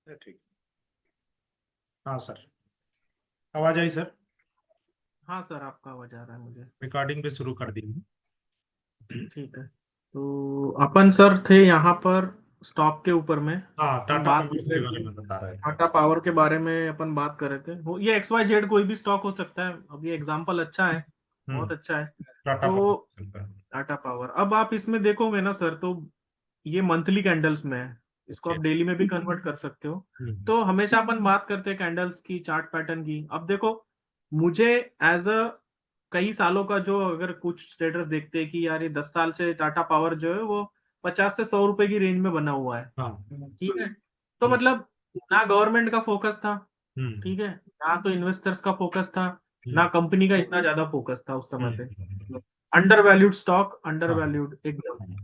ठीक। हाँ सर, आवाज आई सर? हाँ सर, आपका आवाज आ रहा है मुझे। रिकॉर्डिंग भी शुरू कर दी। ठीक है, तो अपन सर थे यहाँ पर स्टॉक के ऊपर में। हाँ, हम टाटा बात कर मोटर्स के रहे बारे थे में बता रहे थे। टाटा पावर के बारे में, अपन बात कर रहे थे। ये एक्स वाई जेड कोई भी स्टॉक हो सकता है। अब ये एग्जांपल अच्छा है, बहुत अच्छा है। टाटा तो मोटर्स। टाटा पावर, अब आप इसमें देखोगे ना सर, तो ये मंथली कैंडल्स में है। इसको ओके। आप डेली में भी कन्वर्ट कर सकते हो। हम्म। तो हमेशा अपन बात करते हैं कैंडल्स की, चार्ट पैटर्न की। अब देखो, मुझे एज अ कई सालों का जो, अगर कुछ स्टेटस देखते हैं कि यार ये 10 साल से टाटा पावर जो है वो 50 से 100 रुपए की रेंज में बना हुआ है। हाँ। ठीक है, तो हम्म। मतलब ना गवर्नमेंट का फोकस था, हम्म। ठीक है, ना तो इन्वेस्टर्स का फोकस था, ना हम्म। कंपनी का इतना ज्यादा फोकस था उस समय पे। हम्म। अंडर वैल्यूड स्टॉक, अंडर हाँ। वैल्यूड एकदम।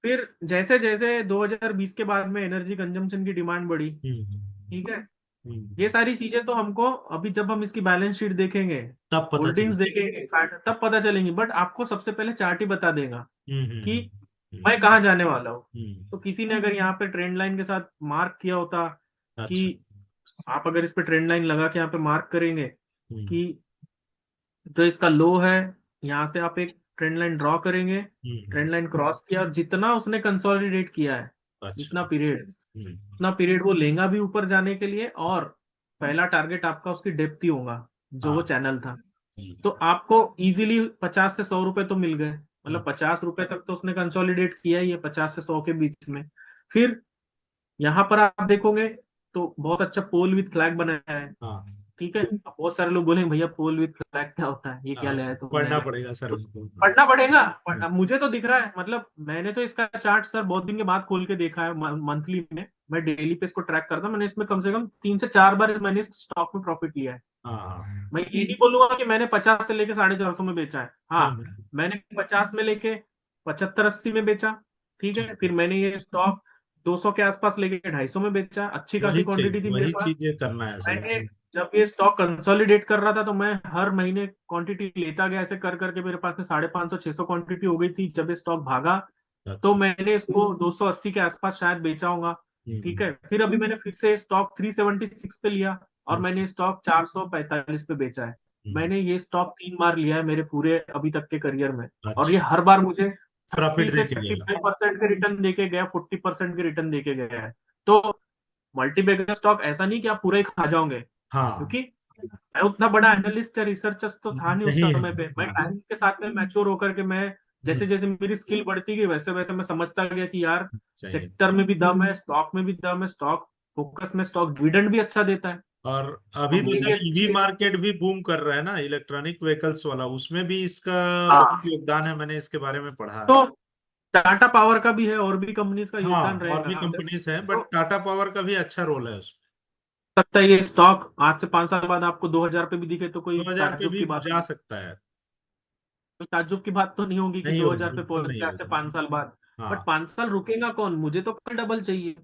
फिर जैसे जैसे 2020 के बाद में एनर्जी कंजम्पशन की डिमांड बढ़ी, ठीक है, ये हम्म। सारी चीजें तो हमको अभी जब हम इसकी बैलेंस शीट देखेंगे, तब पता होल्डिंग्स चला। देखेंगे, तब पता चलेंगी। बट आपको सबसे पहले चार्ट ही बता देगा हम्म। कि हम्म। मैं कहाँ जाने वाला हूँ। तो हम्म। किसी ने अगर यहाँ पे ट्रेंड लाइन के साथ मार्क किया होता कि, अच्छा। आप अगर इस पे ट्रेंड लाइन लगा के यहाँ पे मार्क करेंगे हम्म। कि जो इसका लो है, यहाँ से आप एक ट्रेंड लाइन ड्रॉ करेंगे, हम्म। ट्रेंड लाइन क्रॉस किया, और जितना उसने कंसोलिडेट किया है, अच्छा। जितना पीरियड, हम्म। उतना पीरियड वो लेगा भी ऊपर जाने के लिए। और पहला टारगेट आपका उसकी डेप्थ ही होगा, जो वो हाँ। चैनल था। हम्म। तो आपको इजीली 50 से 100 रुपए तो मिल गए। हम्म। मतलब 50 रुपए तक तो उसने कंसोलिडेट किया ही है, 50 से 100 के बीच में। फिर यहाँ पर आप देखोगे तो बहुत अच्छा पोल विथ फ्लैग बनाया है। हाँ। ठीक है, अब बहुत सारे लोग बोलेंगे भैया पोल विथ फ्लैग क्या होता है, ये क्या हाँ, ले आए तुमने। पढ़ना पड़ेगा सर तो उसको। पढ़ना पड़ेगा, हम्म। मुझे तो दिख रहा है। मतलब मैंने तो इसका चार्ट सर बहुत दिन के बाद खोल के देखा है, मंथली में। मैं डेली पे इसको ट्रैक करता हूं। मैंने इसमें कम से कम 3 से 4 बार मैंने इस स्टॉक में प्रॉफिट लिया है। हाँ। मैं ये नहीं बोलूंगा कि मैंने 50 से लेके 450 में बेचा है। हाँ। हाँ, मैंने 50 में लेके 75-80 में बेचा। ठीक है, ठीक है। फिर मैंने ये स्टॉक 200 के आसपास लेके 250 में बेचा। अच्छी खासी क्वांटिटी थी मेरे वही पास। चीजें करना है सर। मैंने जब ये स्टॉक कंसोलिडेट कर रहा था, तो मैं हर महीने क्वांटिटी लेता गया। ऐसे कर करके मेरे पास में 550-600 क्वांटिटी हो गई थी। जब ये स्टॉक भागा, तो अच्छा। मैंने इसको 280 के आसपास शायद बेचा होगा। ठीक हम्म। है, फिर अभी मैंने फिर से स्टॉक 376 पे लिया, और हम्म। मैंने स्टॉक 445 पे बेचा है। हम्म। मैंने ये स्टॉक 3 बार लिया है मेरे पूरे अभी तक के करियर में। और अच्छा। ये हर बार मुझे प्रॉफिट 30 से देके गया। 35% के रिटर्न देके गया, 40% के रिटर्न देके गया है। तो मल्टीबैगर स्टॉक ऐसा नहीं कि आप पूरा ही खा जाओगे, हाँ। क्योंकि मैं उतना बड़ा एनालिस्ट या रिसर्चर तो था नहीं उस नहीं है। समय पे। मैं हाँ। टाइम के साथ में मैच्योर होकर के, मैं हम्म। जैसे जैसे मेरी स्किल बढ़ती गई, वैसे वैसे मैं समझता गया कि यार चाहिए। सेक्टर में भी दम है, स्टॉक में भी दम है, स्टॉक फोकस में स्टॉक डिविडेंड भी अच्छा देता है, और अभी तो कंपनी भी सर ईवी अच्छी है। मार्केट भी बूम कर रहा है ना, इलेक्ट्रॉनिक व्हीकल्स वाला, उसमें भी इसका बहुत हाँ, योगदान है। मैंने इसके बारे में पढ़ा है। तो टाटा पावर का भी है, और भी कंपनीज का हाँ, योगदान और रहेगा। भी कंपनीज हैं, बट तो टाटा पावर का भी अच्छा रोल है उसमें। सकता है ये स्टॉक आज से 5 साल बाद आपको 2000 पे भी दिखे, तो कोई 2000 पे ताज्जुब भी की बात जा नहीं। सकता है। कोई ताज्जुब की बात तो नहीं होगी कि नहीं होगी, 2000 पे बिल्कुल पहुंच नहीं गया आज से होगी। 5 साल बाद। बट हाँ। 5 साल रुकेगा कौन, मुझे तो कल डबल चाहिए।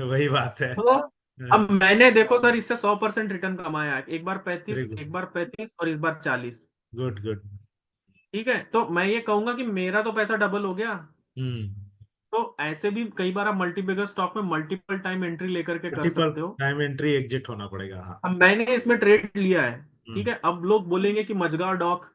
वही बात है। तो अब मैंने देखो सर, इससे 100% रिटर्न कमाया है। एक बार वेरी 35, गुड। एक बार 35, और इस बार 40। Good good. ठीक है, तो मैं ये कहूंगा कि मेरा तो पैसा डबल हो गया। हम्म। तो ऐसे भी कई बार आप मल्टीबैगर स्टॉक में मल्टीपल टाइम एंट्री लेकर के कर मल्टीपल सकते हो। टाइम एंट्री एग्जिट होना पड़ेगा। हाँ। अब मैंने इसमें ट्रेड लिया है। ठीक हम्म। है, अब लोग बोलेंगे कि मझगांव डॉक,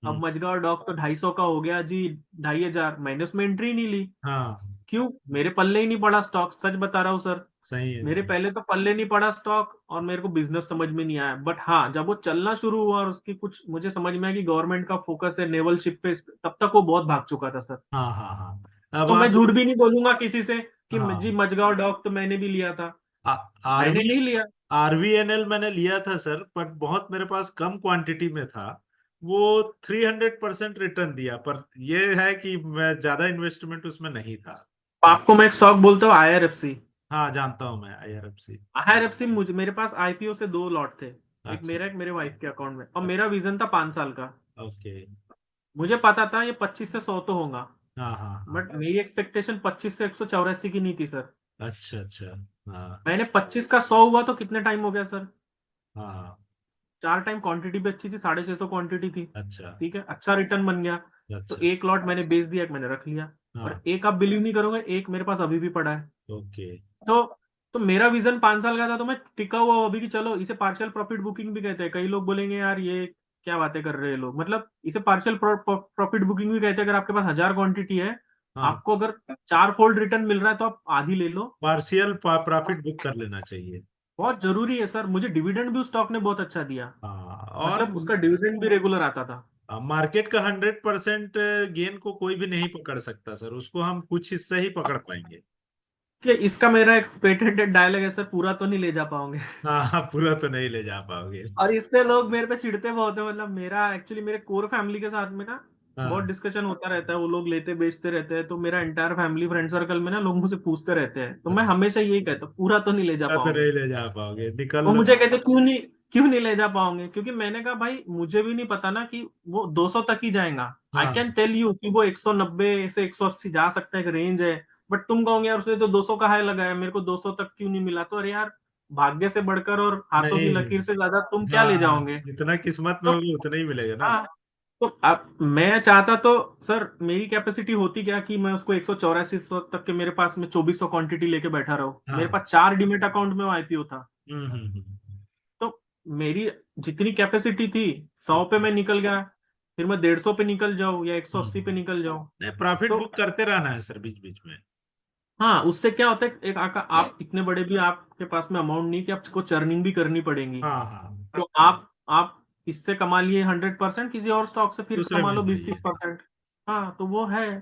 अब हम्म। मझगांव डॉक तो 250 का हो गया जी, 2500। मैंने उसमें एंट्री नहीं ली। हाँ, क्यों? मेरे पल्ले ही नहीं पड़ा स्टॉक, सच बता रहा हूँ सर। सही है मेरे सही। पहले तो पल्ले नहीं पड़ा स्टॉक, और मेरे को बिजनेस समझ में नहीं आया। बट हाँ, जब वो चलना शुरू हुआ और उसकी कुछ मुझे समझ में आया कि गवर्नमेंट का फोकस है नेवल शिप पे, तब तक वो बहुत भाग चुका था सर। हाँ हाँ हाँ, अब तो मैं आप। झूठ भी नहीं बोलूंगा किसी से कि जी हाँ। मझगांव डॉक तो मैंने भी लिया था। मैंने आरवी नहीं लिया। आरवीएनएल मैंने लिया था सर, बट बहुत मेरे पास कम क्वांटिटी में था। वो 300% रिटर्न दिया, पर ये है कि मैं ज्यादा इन्वेस्टमेंट उसमें नहीं था। आपको मैं एक स्टॉक बोलता हूँ, IRFC। हाँ, जानता हूँ मैं आईआरएफसी। IRFC मुझे, मेरे पास IPO से 2 लॉट थे। एक अच्छा। मेरा, एक मेरे वाइफ के अकाउंट में, और मेरा विजन था 5 साल का। ओके। मुझे पता था ये 25 से 100 तो होगा। हाँ हाँ हाँ। बट मेरी एक्सपेक्टेशन 25 से 184 की नहीं थी सर। अच्छा अच्छा। हाँ मैंने 25 का 100 हुआ तो कितने टाइम हो गया सर? हाँ। 4 टाइम। क्वांटिटी भी अच्छी थी, 650 क्वांटिटी थी। अच्छा। ठीक है, अच्छा रिटर्न बन गया। तो अच्छा। एक लॉट मैंने बेच दिया, एक मैंने रख लिया। और हाँ। एक आप बिलीव नहीं करोगे, एक मेरे पास अभी भी पड़ा है। ओके। तो तो मेरा विजन 5 साल का था, तो मैं टिका हुआ हूं अभी कि चलो इसे पार्शियल प्रॉफिट बुकिंग भी कहते हैं। कई लोग बोलेंगे यार ये क्या बातें कर रहे हैं लोग, मतलब इसे पार्शियल प्रॉफिट बुकिंग भी कहते हैं। अगर आपके पास 1000 क्वांटिटी है, हाँ, आपको अगर 4 फोल्ड रिटर्न मिल रहा है तो आप आधी ले लो। पार्शियल प्रॉफिट बुक कर लेना चाहिए। बहुत जरूरी है सर। मुझे डिविडेंड भी उस स्टॉक ने बहुत अच्छा दिया, हाँ, और मतलब उसका डिविडेंड भी रेगुलर आता था। मार्केट का 100% गेन को कोई भी नहीं पकड़ सकता सर, उसको हम कुछ हिस्सा ही पकड़ पाएंगे। कि इसका मेरा एक पेटेंटेड डायलॉग है सर, पूरा तो नहीं ले जा पाओगे। हाँ हाँ, पूरा तो नहीं ले जा पाओगे। और इस पे लोग मेरे पे चिढ़ते बहुत है, मतलब मेरा एक्चुअली मेरे कोर फैमिली के साथ में ना बहुत हाँ। डिस्कशन होता रहता है। वो लोग लेते बेचते रहते हैं, तो मेरा एंटायर फैमिली फ्रेंड सर्कल में ना लोग मुझसे पूछते रहते हैं, तो मैं हाँ, हमेशा यही कहता हूँ पूरा तो नहीं ले जा पूरा तो पाओगे। नहीं ले जा पाओगे, निकल वो लो। मुझे कहते क्यों नहीं ले जा पाओगे, क्योंकि मैंने कहा भाई मुझे भी नहीं पता ना कि वो 200 तक ही जाएगा। आई कैन हाँ, टेल यू कि वो 190 से 180 जा सकता है, एक रेंज है। बट तुम कहोगे यार उसने तो 200 का हाई लगाया, मेरे को 200 तक क्यों नहीं मिला। तो अरे यार, भाग्य से बढ़कर और हाथों की नहीं। लकीर से ज्यादा तुम क्या ले हाँ, जाओगे। जितना किस्मत में तो होगा उतना ही मिलेगा ना। हाँ, तो अब मैं चाहता तो सर मेरी कैपेसिटी होती क्या कि मैं उसको 184 तक के, मेरे पास में 2400 क्वांटिटी लेके बैठा रहूं। मेरे हाँ। पास 4 डीमेट अकाउंट में वो आईपीओ था। हम्म। तो मेरी जितनी कैपेसिटी थी, 100 पे मैं निकल गया, फिर मैं 150 पे निकल जाऊं या 180 पे हम्म। निकल जाऊं। नहीं, प्रॉफिट तो बुक करते रहना है सर बीच बीच में। हाँ, उससे क्या होता है, एक आप इतने बड़े भी आपके पास में अमाउंट नहीं कि आपको चर्निंग भी करनी पड़ेगी। हाँ हाँ। तो आप इससे कमा लिए 100%, किसी और स्टॉक से फिर दूसरे कमा में लो बीस जाइए। तीस परसेंट हाँ, तो वो है।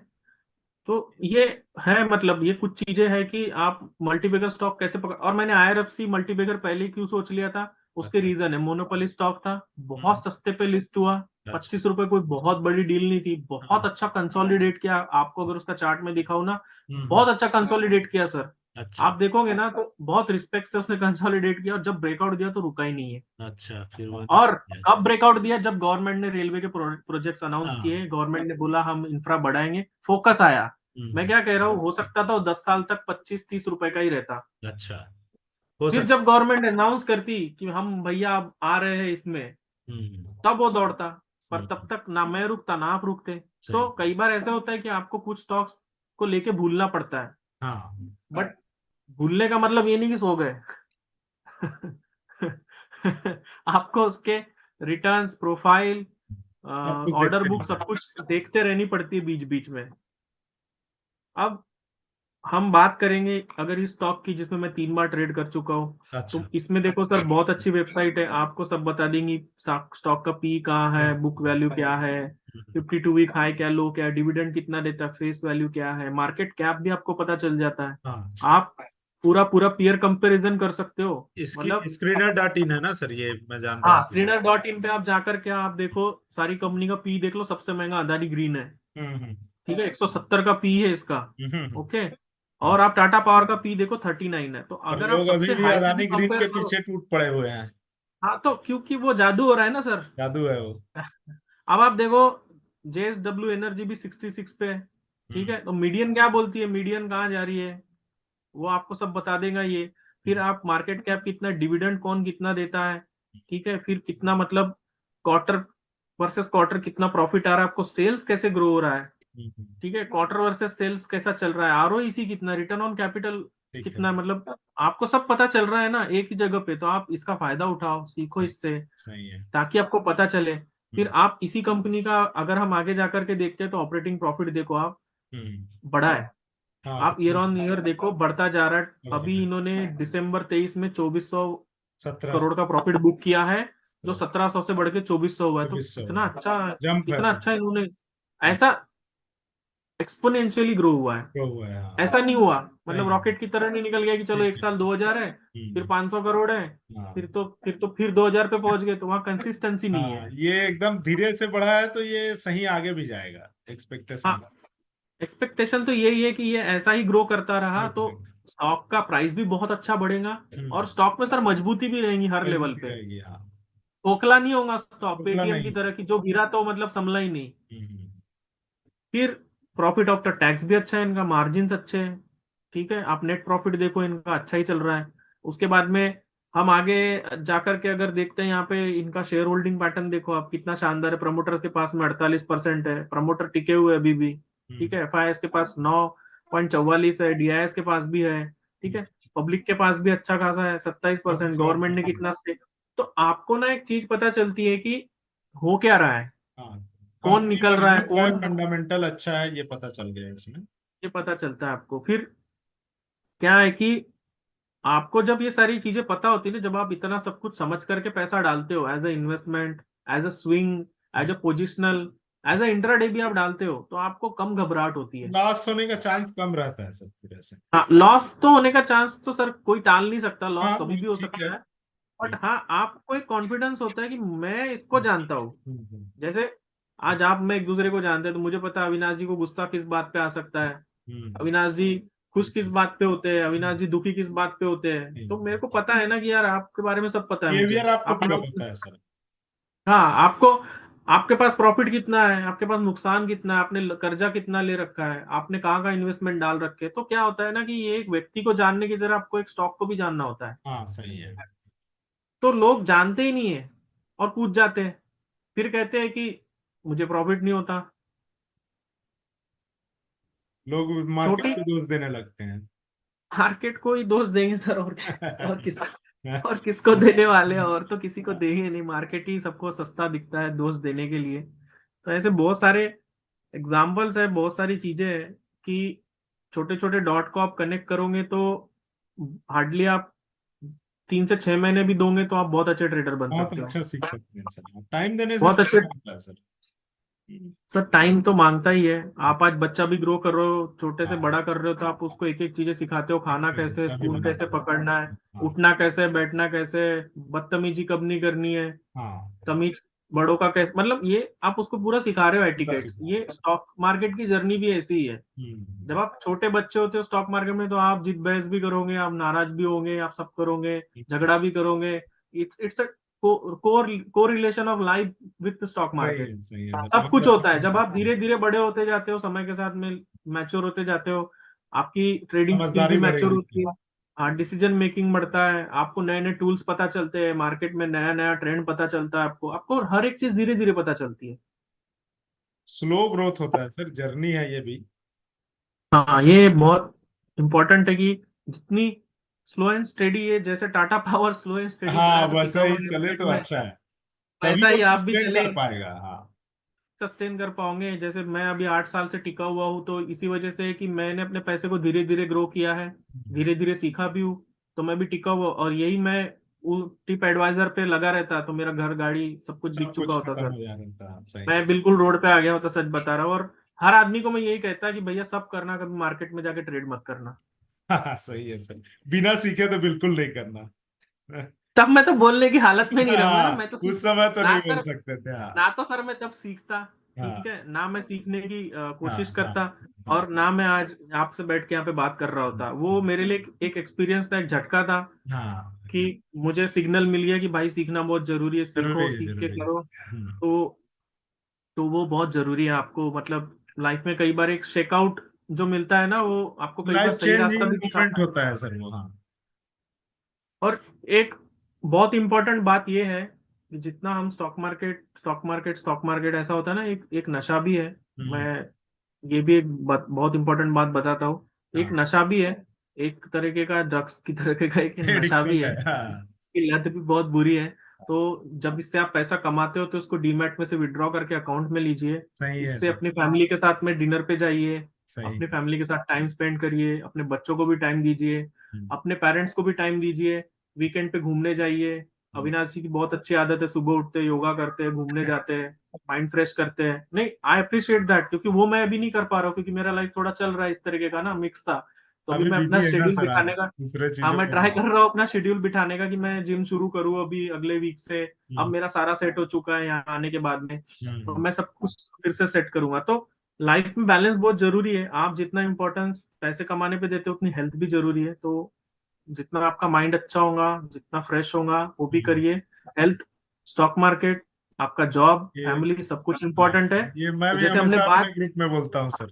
तो ये है, मतलब ये कुछ चीजें हैं कि आप मल्टीबैगर स्टॉक कैसे पकड़। और मैंने आईआरएफसी मल्टीबैगर पहले ही क्यों सोच लिया था, उसके अच्छा। रीजन है, मोनोपोली स्टॉक था, हम्म। बहुत सस्ते पे लिस्ट हुआ। अच्छा। 25 रुपए कोई बहुत बड़ी डील नहीं थी, बहुत हाँ। अच्छा कंसोलिडेट किया। आपको अगर उसका चार्ट में दिखाऊं ना, हम्म। बहुत अच्छा कंसोलिडेट किया सर। अच्छा। आप देखोगे ना तो बहुत रिस्पेक्ट से उसने कंसोलिडेट किया, और जब ब्रेकआउट दिया तो रुका ही नहीं है। अच्छा, फिर वो और नहीं। कब ब्रेकआउट दिया, जब गवर्नमेंट ने रेलवे के प्रोजेक्ट्स अनाउंस हाँ। किए, गवर्नमेंट ने बोला हम इंफ्रा बढ़ाएंगे, फोकस आया। मैं हम्म। क्या कह रहा हूँ, हो सकता था वो 10 साल तक 25-30 रुपए का ही रहता। अच्छा, हो फिर सकता। जब गवर्नमेंट अनाउंस करती कि हम भैया अब आ रहे हैं इसमें, हम्म। तब वो दौड़ता। पर तब हम्म। तक ना मैं रुकता ना आप रुकते। सही। तो कई बार ऐसा होता है कि आपको कुछ स्टॉक्स को लेके भूलना पड़ता है। हाँ। बट भूलने का मतलब ये नहीं कि सो गए। आपको उसके रिटर्न्स, प्रोफाइल, सब कुछ ऑर्डर देखते बुक, रहना सब है। कुछ देखते रहनी पड़ती है बीच बीच में। अब हम बात करेंगे अगर इस स्टॉक की, जिसमें मैं 3 बार ट्रेड कर चुका हूँ। तो अच्छा। इसमें देखो सर, बहुत अच्छी वेबसाइट है, आपको सब बता देंगी स्टॉक का पी कहाँ हाँ। है, बुक वैल्यू क्या है, हम्म। 52 वीक हाई क्या, लो क्या, डिविडेंड कितना देता है, फेस वैल्यू क्या है, मार्केट कैप भी आपको पता चल जाता है। हाँ, आप पूरा पूरा पीयर कंपैरिजन कर सकते हो। इसकी मतलब screener.in है ना सर, ये मैं जान रहा हाँ, हूँ। स्क्रीनर.इन पे आप जाकर के आप देखो, सारी कंपनी का पी देख लो, सबसे महंगा अदानी ग्रीन है। हम्म। ठीक है, 170 का पी है इसका। हम्म। ओके। और आप टाटा पावर का पी देखो, 39 है। तो और अगर आप लोग अभी सबसे भी हाई से भी अदानी ग्रीन कंपेयर के करो, पीछे टूट पड़े हुए हैं। हाँ, तो क्योंकि वो जादू हो रहा है ना सर। जादू है वो। अब आप देखो, जेएसडब्ल्यू एनर्जी भी 66 पे है। ठीक हम्म। है, तो मीडियन क्या बोलती है, मीडियन कहाँ जा रही है, वो आपको सब बता देगा ये। फिर आप मार्केट कैप कितना, डिविडेंड कौन कितना देता है, ठीक है, फिर कितना, मतलब क्वार्टर वर्सेस क्वार्टर कितना प्रॉफिट आ रहा है, आपको सेल्स कैसे ग्रो हो रहा है, हम्म। ठीक है, क्वार्टर वर्सेस सेल्स कैसा चल रहा है, आरओईसी कितना, रिटर्न ऑन कैपिटल ठीक है। कितना, मतलब आपको सब पता चल रहा है ना एक ही जगह पे। तो आप इसका फायदा उठाओ, सीखो हाँ, इससे, सही है। ताकि आपको पता चले। फिर हम्म। आप इसी कंपनी का अगर हम आगे जाकर के देखते हैं, तो ऑपरेटिंग प्रॉफिट देखो आप, हम्म। बड़ा है। हाँ, आप ईयर ऑन ईयर देखो, बढ़ता जा रहा है। हो रहा अभी है। इन्होंने दिसंबर 23 में 2400 17। करोड़ का प्रॉफिट बुक किया है, जो 1700 से बढ़ के 2400 हुआ है। तो 2400 कितना अच्छा, जंप है कितना पूरा। अच्छा इन्होंने, हम्म। ऐसा एक्सपोनेंशियली ग्रो हुआ है। वो हुआ है, हाँ। ऐसा नहीं हुआ, मतलब नहीं। रॉकेट की तरह नहीं निकल गया कि चलो ठीक एक है। साल 2000 है, फिर हम्म। 500 करोड़ है, हाँ। फिर 2000 पे पहुंच गए। तो वहां कंसिस्टेंसी नहीं है। हाँ, ये एकदम धीरे से बढ़ा है तो ये सही आगे भी जाएगा, हाँ, एक्सपेक्टेशन। एक्सपेक्टेशन तो यही है कि ये ऐसा ही ग्रो करता रहा तो स्टॉक का प्राइस भी बहुत अच्छा बढ़ेगा। और हम्म। स्टॉक में सर मजबूती भी रहेंगी हर लेवल मजबूती पे। रहेगी, हाँ। खोखला नहीं होगा स्टॉक, खोखला पेटीएम की नहीं। तरह की जो गिरा तो मतलब संभला ही नहीं। हम्म। फिर प्रॉफिट आफ्टर टैक्स भी अच्छा है इनका, मार्जिन अच्छे हैं। ठीक है, आप नेट प्रॉफिट देखो इनका अच्छा ही चल रहा है। उसके बाद में हम आगे जाकर के अगर देखते हैं यहाँ पे इनका शेयर होल्डिंग पैटर्न देखो आप, कितना शानदार है। प्रमोटर के पास में 48% है, प्रमोटर टिके हुए अभी भी। ठीक है, एफआईएस के पास 9.44 है, डीआईएस के पास भी है। ठीक हम्म, है, पब्लिक के पास भी अच्छा खासा है, सब 27%। सब गवर्नमेंट ने कितना स्टेक। तो आपको ना एक चीज पता चलती है कि हो क्या रहा है, हाँ, कौन कंपनी निकल रहा है मजबूत है, कौन, फंडामेंटल अच्छा है, ये पता चल गया इसमें। ये पता चलता है आपको। फिर क्या है कि आपको जब ये सारी चीजें पता होती है ना, जब आप इतना सब कुछ समझ करके पैसा डालते हो, as a investment, as a swing, as a positional, as a intraday भी आप डालते हो, तो आपको कम घबराहट होती है। लॉस होने का चांस कम रहता है सब फिर ऐसे। हाँ, लॉस तो होने का चांस तो सर कोई टाल नहीं सकता, लॉस हाँ, कभी वो भी हो ठीक है। सकता है। बट हाँ, आपको एक कॉन्फिडेंस होता है कि मैं इसको जानता हूँ। हम्म, जैसे आज आप मैं एक दूसरे को जानते हैं, तो मुझे पता है अविनाश जी को गुस्सा किस बात पे आ सकता है, हम्म, अविनाश जी खुश किस बात पे होते हैं, अविनाश जी दुखी किस बात पे होते हैं। तो मेरे को पता है ना कि यार आपके बारे में सब पता है मुझे। बिहेवियर आपको आप पूरा लोग, पता है सर। हाँ, आपको, आपके पास प्रॉफिट कितना है, आपके पास नुकसान कितना है, आपने कर्जा कितना ले रखा है, आपने कहाँ का इन्वेस्टमेंट डाल रखे हैं। तो क्या होता है ना कि ये एक व्यक्ति को जानने की तरह आपको एक स्टॉक को भी जानना होता है। हाँ, सही है। तो लोग जानते ही नहीं है और पूछ जाते हैं, फिर कहते हैं कि मुझे प्रॉफिट नहीं होता। लोग मार्केट छोटी को दोष देने लगते हैं। मार्केट को ही दोष देंगे सर, और किसको, और किसको देने वाले हैं, और तो किसी को देंगे नहीं। मार्केट ही सबको सस्ता दिखता है दोष देने के लिए। तो ऐसे बहुत सारे एग्जाम्पल्स है, बहुत सारी चीजें हैं कि छोटे छोटे डॉट को आप कनेक्ट करोगे तो हार्डली आप 3 से 6 महीने भी दोगे तो आप बहुत अच्छे ट्रेडर बन बहुत सकते हो। अच्छा सीख सकते हैं सर, टाइम देने से बहुत सब अच्छे। होता है सर। सर टाइम तो मांगता ही है। आप आज बच्चा भी ग्रो कर रहे हो, छोटे से हाँ, बड़ा कर रहे हो, तो आप उसको एक एक चीजें सिखाते हो, खाना कैसे, तभी स्पून कैसे बनाता पकड़ना है, है। हाँ, उठना कैसे, बैठना कैसे, बदतमीजी कब नहीं करनी है, हाँ, तमीज बड़ों का कैसे, मतलब ये आप उसको पूरा सिखा रहे हो पूरा एटिकेट्स। सीखा। ये स्टॉक मार्केट की जर्नी भी ऐसी ही है। हम्म, जब आप छोटे बच्चे होते हो स्टॉक मार्केट में, तो आप जिद बहस भी करोगे, आप नाराज भी होंगे, आप सब करोगे, झगड़ा भी करोगे। It's a correlation of life with stock market. सही है सर, सब बहुत कुछ अच्छा होता है। point जब आप बताया। धीरे धीरे बड़े होते जाते हो, समय के साथ में मैच्योर होते जाते हो, आपकी ट्रेडिंग स्किल भी समझदारी मैच्योर बढ़ेगी। होती है। हाँ, डिसीजन मेकिंग बढ़ता है, आपको नए नए टूल्स पता चलते हैं, मार्केट में नया नया ट्रेंड पता चलता है, आपको आपको हर एक चीज धीरे धीरे पता चलती है। स्लो ग्रोथ होता है सर, जर्नी है ये भी। हाँ, ये बहुत इंपॉर्टेंट है कि जितनी स्लो एंड स्टेडी है, जैसे Tata power slow and steady हाँ, बड़ा टिका वैसे हुआ ही है चले मार्केट तो में, अच्छा है। तभी वैसा वो ही आप भी सस्टेन चले, कर पाएगा। हाँ, सस्टेन कर पाओगे। जैसे मैं अभी 8 साल से टिका हुआ हूँ, तो इसी वजह से है कि मैंने अपने पैसे को धीरे धीरे ग्रो किया है, धीरे धीरे सीखा भी हूँ। तो मैं भी टिका हुआ, और यही मैं टिप एडवाइजर पे लगा रहता तो मेरा घर गाड़ी सब कुछ बिक सब चुका कुछ होता खत्म सर। हो जा रहा था, सही मैं है। बिल्कुल रोड पे आ गया होता, सच बता रहा हूँ। और हर आदमी को मैं यही कहता कि भैया सब करना, कभी मार्केट में जाके ट्रेड मत करना। हाँ, सही है सर, बिना सीखे तो बिल्कुल नहीं करना। तब मैं तो बोलने की हालत में नहीं रहूंगा ना, हाँ, मैं तो उस सीख, समय तो ना नहीं बोल सर, सकते थे। हाँ, ना तो सर मैं तब सीखता, ठीक हाँ, है ना, मैं सीखने की हाँ, कोशिश हाँ, करता, हाँ, और ना मैं आज आपसे बैठ के यहाँ पे बात कर रहा होता। वो मेरे लिए एक एक्सपीरियंस था, एक झटका था हाँ, कि मुझे सिग्नल मिल गया कि भाई सीखना बहुत जरूरी है, सीखो, जरूरी है, सीख के जरूरी है। करो। तो वो बहुत जरूरी है आपको, मतलब लाइफ में कई बार एक शेकआउट जो मिलता है ना, वो आपको कई बार लाइफ सही रास्ता चेंजिंग भी मोमेंट दिखाता है। होता है सर वो। हाँ। और एक बहुत इंपॉर्टेंट बात यह है कि जितना हम स्टॉक मार्केट ऐसा होता है ना, एक एक नशा भी है। मैं हम्म, ये भी एक बहुत इंपॉर्टेंट बात बताता हूँ। एक हाँ, नशा भी है, एक तरीके का ड्रग्स की तरीके का एक नशा भी एडिक्शन है। है। हाँ, इसकी लत भी बहुत बुरी है। तो जब इससे आप पैसा कमाते हो, तो उसको डीमैट में से विड्रॉ करके अकाउंट में लीजिए। सही है इससे सर, अपनी फैमिली के साथ में डिनर पे जाइए, सही अपनी है। फैमिली के साथ टाइम स्पेंड करिए, अपने बच्चों को भी टाइम दीजिए, हम्म, अपने पेरेंट्स को भी टाइम दीजिए, वीकेंड पे घूमने जाइए। हम्म। अविनाश जी की बहुत अच्छी आदत है, सुबह उठते हैं, योगा करते हैं, घूमने जाते हैं, माइंड फ्रेश करते हैं। नहीं, आई अप्रिशिएट दैट, क्योंकि वो मैं अभी नहीं कर पा रहा हूँ, क्योंकि मेरा लाइफ थोड़ा चल रहा है इस तरीके का ना, मिक्स था। तो अभी अभी मैं अपना बिजी है ना शेड्यूल सर आप, बिठाने का, दूसरे हाँ, चीजों मैं में। ट्राई कर रहा हूँ अपना शेड्यूल बिठाने का कि मैं जिम शुरू करूँ अभी अगले वीक से। अब हम्म, मेरा सारा सेट हो चुका है यहाँ आने के बाद में, तो हम्म। मैं सब कुछ फिर से सेट करूंगा। तो लाइफ में बैलेंस बहुत जरूरी है। आप जितना इंपॉर्टेंस पैसे कमाने पे देते हो, उतनी हेल्थ भी जरूरी है। तो जितना आपका माइंड अच्छा होगा, जितना फ्रेश होगा, वो भी हम्म। करिए। हेल्थ, स्टॉक मार्केट, आपका जॉब, ये, फैमिली, सब कुछ हाँ, इंपॉर्टेंट है। ये मैं तो भी जैसे हमने हमेशा बात, अपने ग्रुप में बोलता हूँ सर।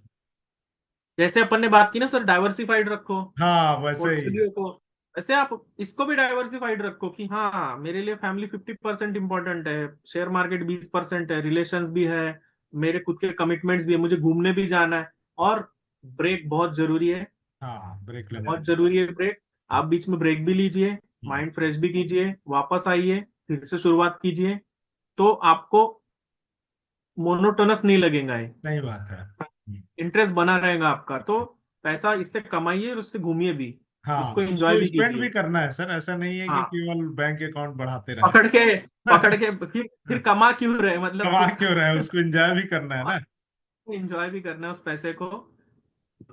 जैसे अपन ने बात की ना सर, डाइवर्सिफाइड रखो हाँ, वैसे ही। पोर्टफोलियो को, ऐसे आप इसको भी डाइवर्सिफाइड रखो कि हाँ मेरे लिए फैमिली 50% इंपॉर्टेंट है, शेयर मार्केट 20% है, रिलेशंस भी है, मेरे खुद के कमिटमेंट्स भी है, मुझे घूमने भी जाना है, और ब्रेक बहुत जरूरी है। हाँ, ब्रेक लेना बहुत जरूरी है ब्रेक। आप बीच में ब्रेक भी लीजिए, है। माइंड फ्रेश भी कीजिए, वापस आइए, फिर से शुरुआत कीजिए, तो आपको मोनोटोनस नहीं लगेगा ये, सही बात है। इंटरेस्ट बना रहेगा आपका। तो पैसा इससे कमाइए और उससे घूमिए भी, हाँ, उसको एंजॉय उसको भी स्पेंड भी कीजिए। करना है सर, ऐसा नहीं है कि हाँ, केवल बैंक अकाउंट बढ़ाते रहें। पकड़ के, पकड़ के फिर कमा क्यों रहे, मतलब कमा फिर क्यों रहे हैं, उसको एंजॉय भी करना है ना। एंजॉय भी करना है उस पैसे को।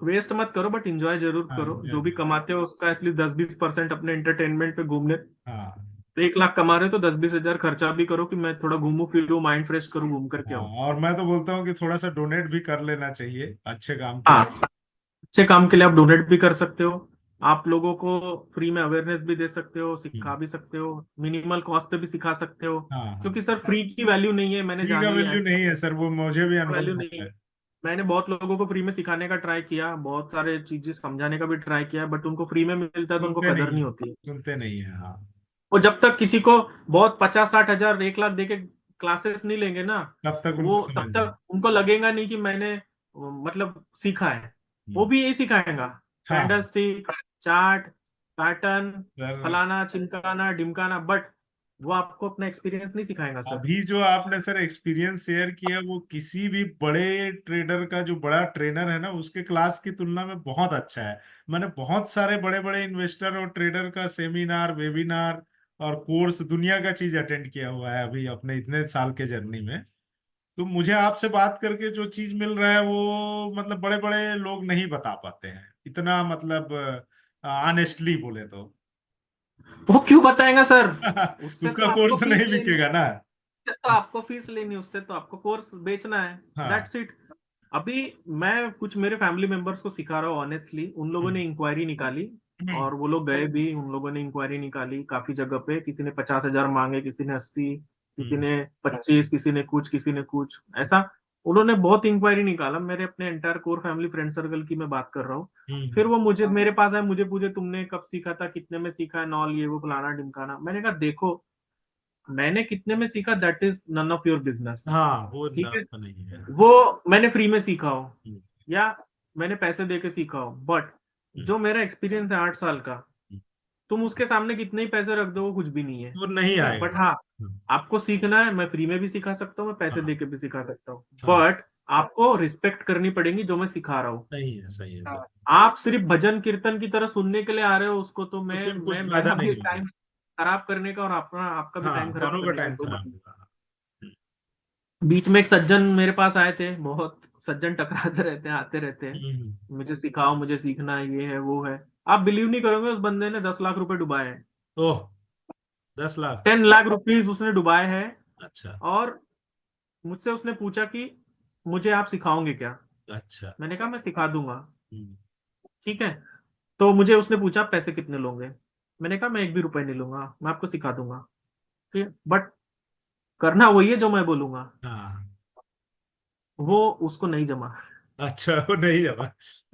वेस्ट मत करो बट एंजॉय जरूर हाँ, करो, enjoy जो भी भी। कमाते हो उसका एटलीस्ट 10-20% अपने एंटरटेनमेंट पे घूमने। हाँ। तो 1 लाख कमा रहे हो तो 10-20 हजार खर्चा भी करो कि मैं थोड़ा घूमू फिरूँ, माइंड फ्रेश करूँ, घूम करके हाँ, आऊँ। और मैं तो बोलता हूँ कि थोड़ा सा डोनेट भी कर लेना चाहिए अच्छे काम के हाँ, लिए। अच्छे काम के लिए आप डोनेट भी कर सकते हो, आप लोगों को फ्री में अवेयरनेस भी दे सकते हो, सिखा हम्म। भी सकते हो, मिनिमल कॉस्ट पे भी सिखा सकते हो। हाँ, हाँ। क्योंकि सर फ्री की वैल्यू नहीं है, मैंने फ्री का जान लिया वैल्यू है, नहीं है सर, वो मुझे भी अनुभव वैल्यू नहीं होता है। है। मैंने बहुत लोगों को फ्री में सिखाने का ट्राई किया, बहुत सारे चीजें समझाने का भी ट्राई किया, बट उनको फ्री में मिलता है तो उनको सुनते कदर नहीं नहीं है, होती है। सुनते नहीं है। हाँ। और जब तक किसी को बहुत 50-60 हजार 1 लाख देके क्लासेस नहीं लेंगे ना, तब तक उनको वो समझ तब नहीं। तक उनको लगेगा नहीं कि मैंने मतलब सीखा है। वो हम्म। भी यही सिखाएगा, कैंडल हाँ स्टिक, चार्ट, पैटर्न, सर, फलाना चिमकाना ढिमकाना, बट वो आपको अपना एक्सपीरियंस नहीं सिखाएगा सर। अभी जो आपने सर एक्सपीरियंस शेयर किया, वो किसी भी बड़े ट्रेडर का, जो बड़ा ट्रेनर है ना, उसके क्लास की तुलना में बहुत अच्छा है। मैंने बहुत सारे बड़े बड़े इन्वेस्टर और ट्रेडर का सेमिनार, वेबिनार और कोर्स, दुनिया का चीज अटेंड किया हुआ है अभी अपने इतने साल के जर्नी में। तो मुझे आपसे बात करके जो चीज मिल रहा है, वो मतलब बड़े बड़े लोग नहीं बता पाते हैं इतना, मतलब ऑनेस्टली बोले तो। वो क्यों बताएगा सर, उससे उसका तो आपको कोर्स फीस नहीं लेनी, बिकेगा ना। उससे तो आपको फीस लेनी, उससे तो आपको कोर्स बेचना है, हाँ। That's it. अभी मैं कुछ मेरे फैमिली मेंबर्स को सिखा रहा हूँ ऑनेस्टली, उन लोगों ने हम्म। इंक्वायरी निकाली, हम्म। और वो लोग गए भी, उन लोगों ने इंक्वायरी निकाली काफी जगह पे, किसी ने 50 हजार मांगे, किसी ने 80, किसी हम्म। ने 25, किसी ने कुछ, किसी ने कुछ ऐसा। उन्होंने बहुत इंक्वायरी निकाला, मेरे अपने entire core family friend circle की मैं बात कर रहा हूँ। हम्म। फिर वो मुझे मेरे पास आए, मुझे पूछे तुमने कब सीखा था, कितने में सीखा है, नॉल ये वो फलाना ढिमकाना। मैंने कहा देखो, मैंने कितने में सीखा that is none of your business. हाँ, वो ठीक है, नाप नहीं है। वो मैंने फ्री में सीखा हो हम्म। या मैंने पैसे दे के सीखा हो, बट हम्म। जो मेरा एक्सपीरियंस है 8 साल का, हम्म। तुम उसके सामने कितने ही पैसे रख दो वो कुछ भी नहीं है। वो नहीं ठीक है, बट आएगा। हाँ, हम्म। आपको सीखना है, मैं फ्री में भी सिखा सकता हूँ, मैं पैसे हाँ। दे के भी सिखा सकता हूँ, हाँ, बट आपको रिस्पेक्ट करनी पड़ेगी जो मैं सिखा रहा हूँ। सही है, सही है सर। आप सिर्फ भजन कीर्तन की तरह सुनने के लिए आ रहे हो उसको, तो तो मैं फिर कुछ मैं फायदा मेरा नहीं भी होगा। टाइम खराब करने का और अपना आपका भी टाइम हाँ, खराब दोनों का करने का टाइम कोई खराब मतलब। होगा। बीच में एक सज्जन मेरे पास आए थे, बहुत सज्जन टकराते रहते हैं, आते रहते हैं, हम्म। मुझे सिखाओ, मुझे सीखना है, ये है वो है। आप बिलीव नहीं करोगे, उस बंदे ने 10 लाख रुपए डुबाए हैं। ओह, 10 लाख। 10 लाख रुपीज उसने डुबाए हैं। अच्छा। और मुझसे उसने पूछा कि मुझे आप सिखाओगे क्या। अच्छा। मैंने कहा मैं सिखा दूंगा। हम्म। ठीक है, तो मुझे उसने पूछा पैसे कितने लोगे। मैंने कहा मैं एक भी रुपए नहीं लूंगा, मैं आपको सिखा दूंगा। ठीक है, बट करना वही है जो मैं बोलूंगा। हाँ। वो उसको नहीं जमा, अच्छा, वो नहीं जमा,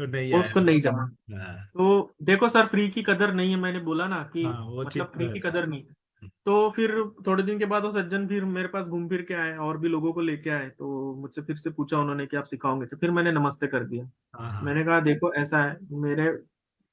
वो नहीं वो आया। उसको नहीं जमा। हाँ। तो देखो सर, फ्री की कदर नहीं है, मैंने बोला ना कि हाँ, वो चीज मतलब तो फ्री है की सर। कदर नहीं है। तो फिर थोड़े दिन के बाद वो सज्जन फिर मेरे पास घूम फिर के आए, और भी लोगों को लेके आए, तो मुझसे फिर से पूछा उन्होंने कि आप सिखाओगे, तो फिर मैंने नमस्ते कर दिया। हाँ। हाँ, मैंने कहा देखो ऐसा है, मेरे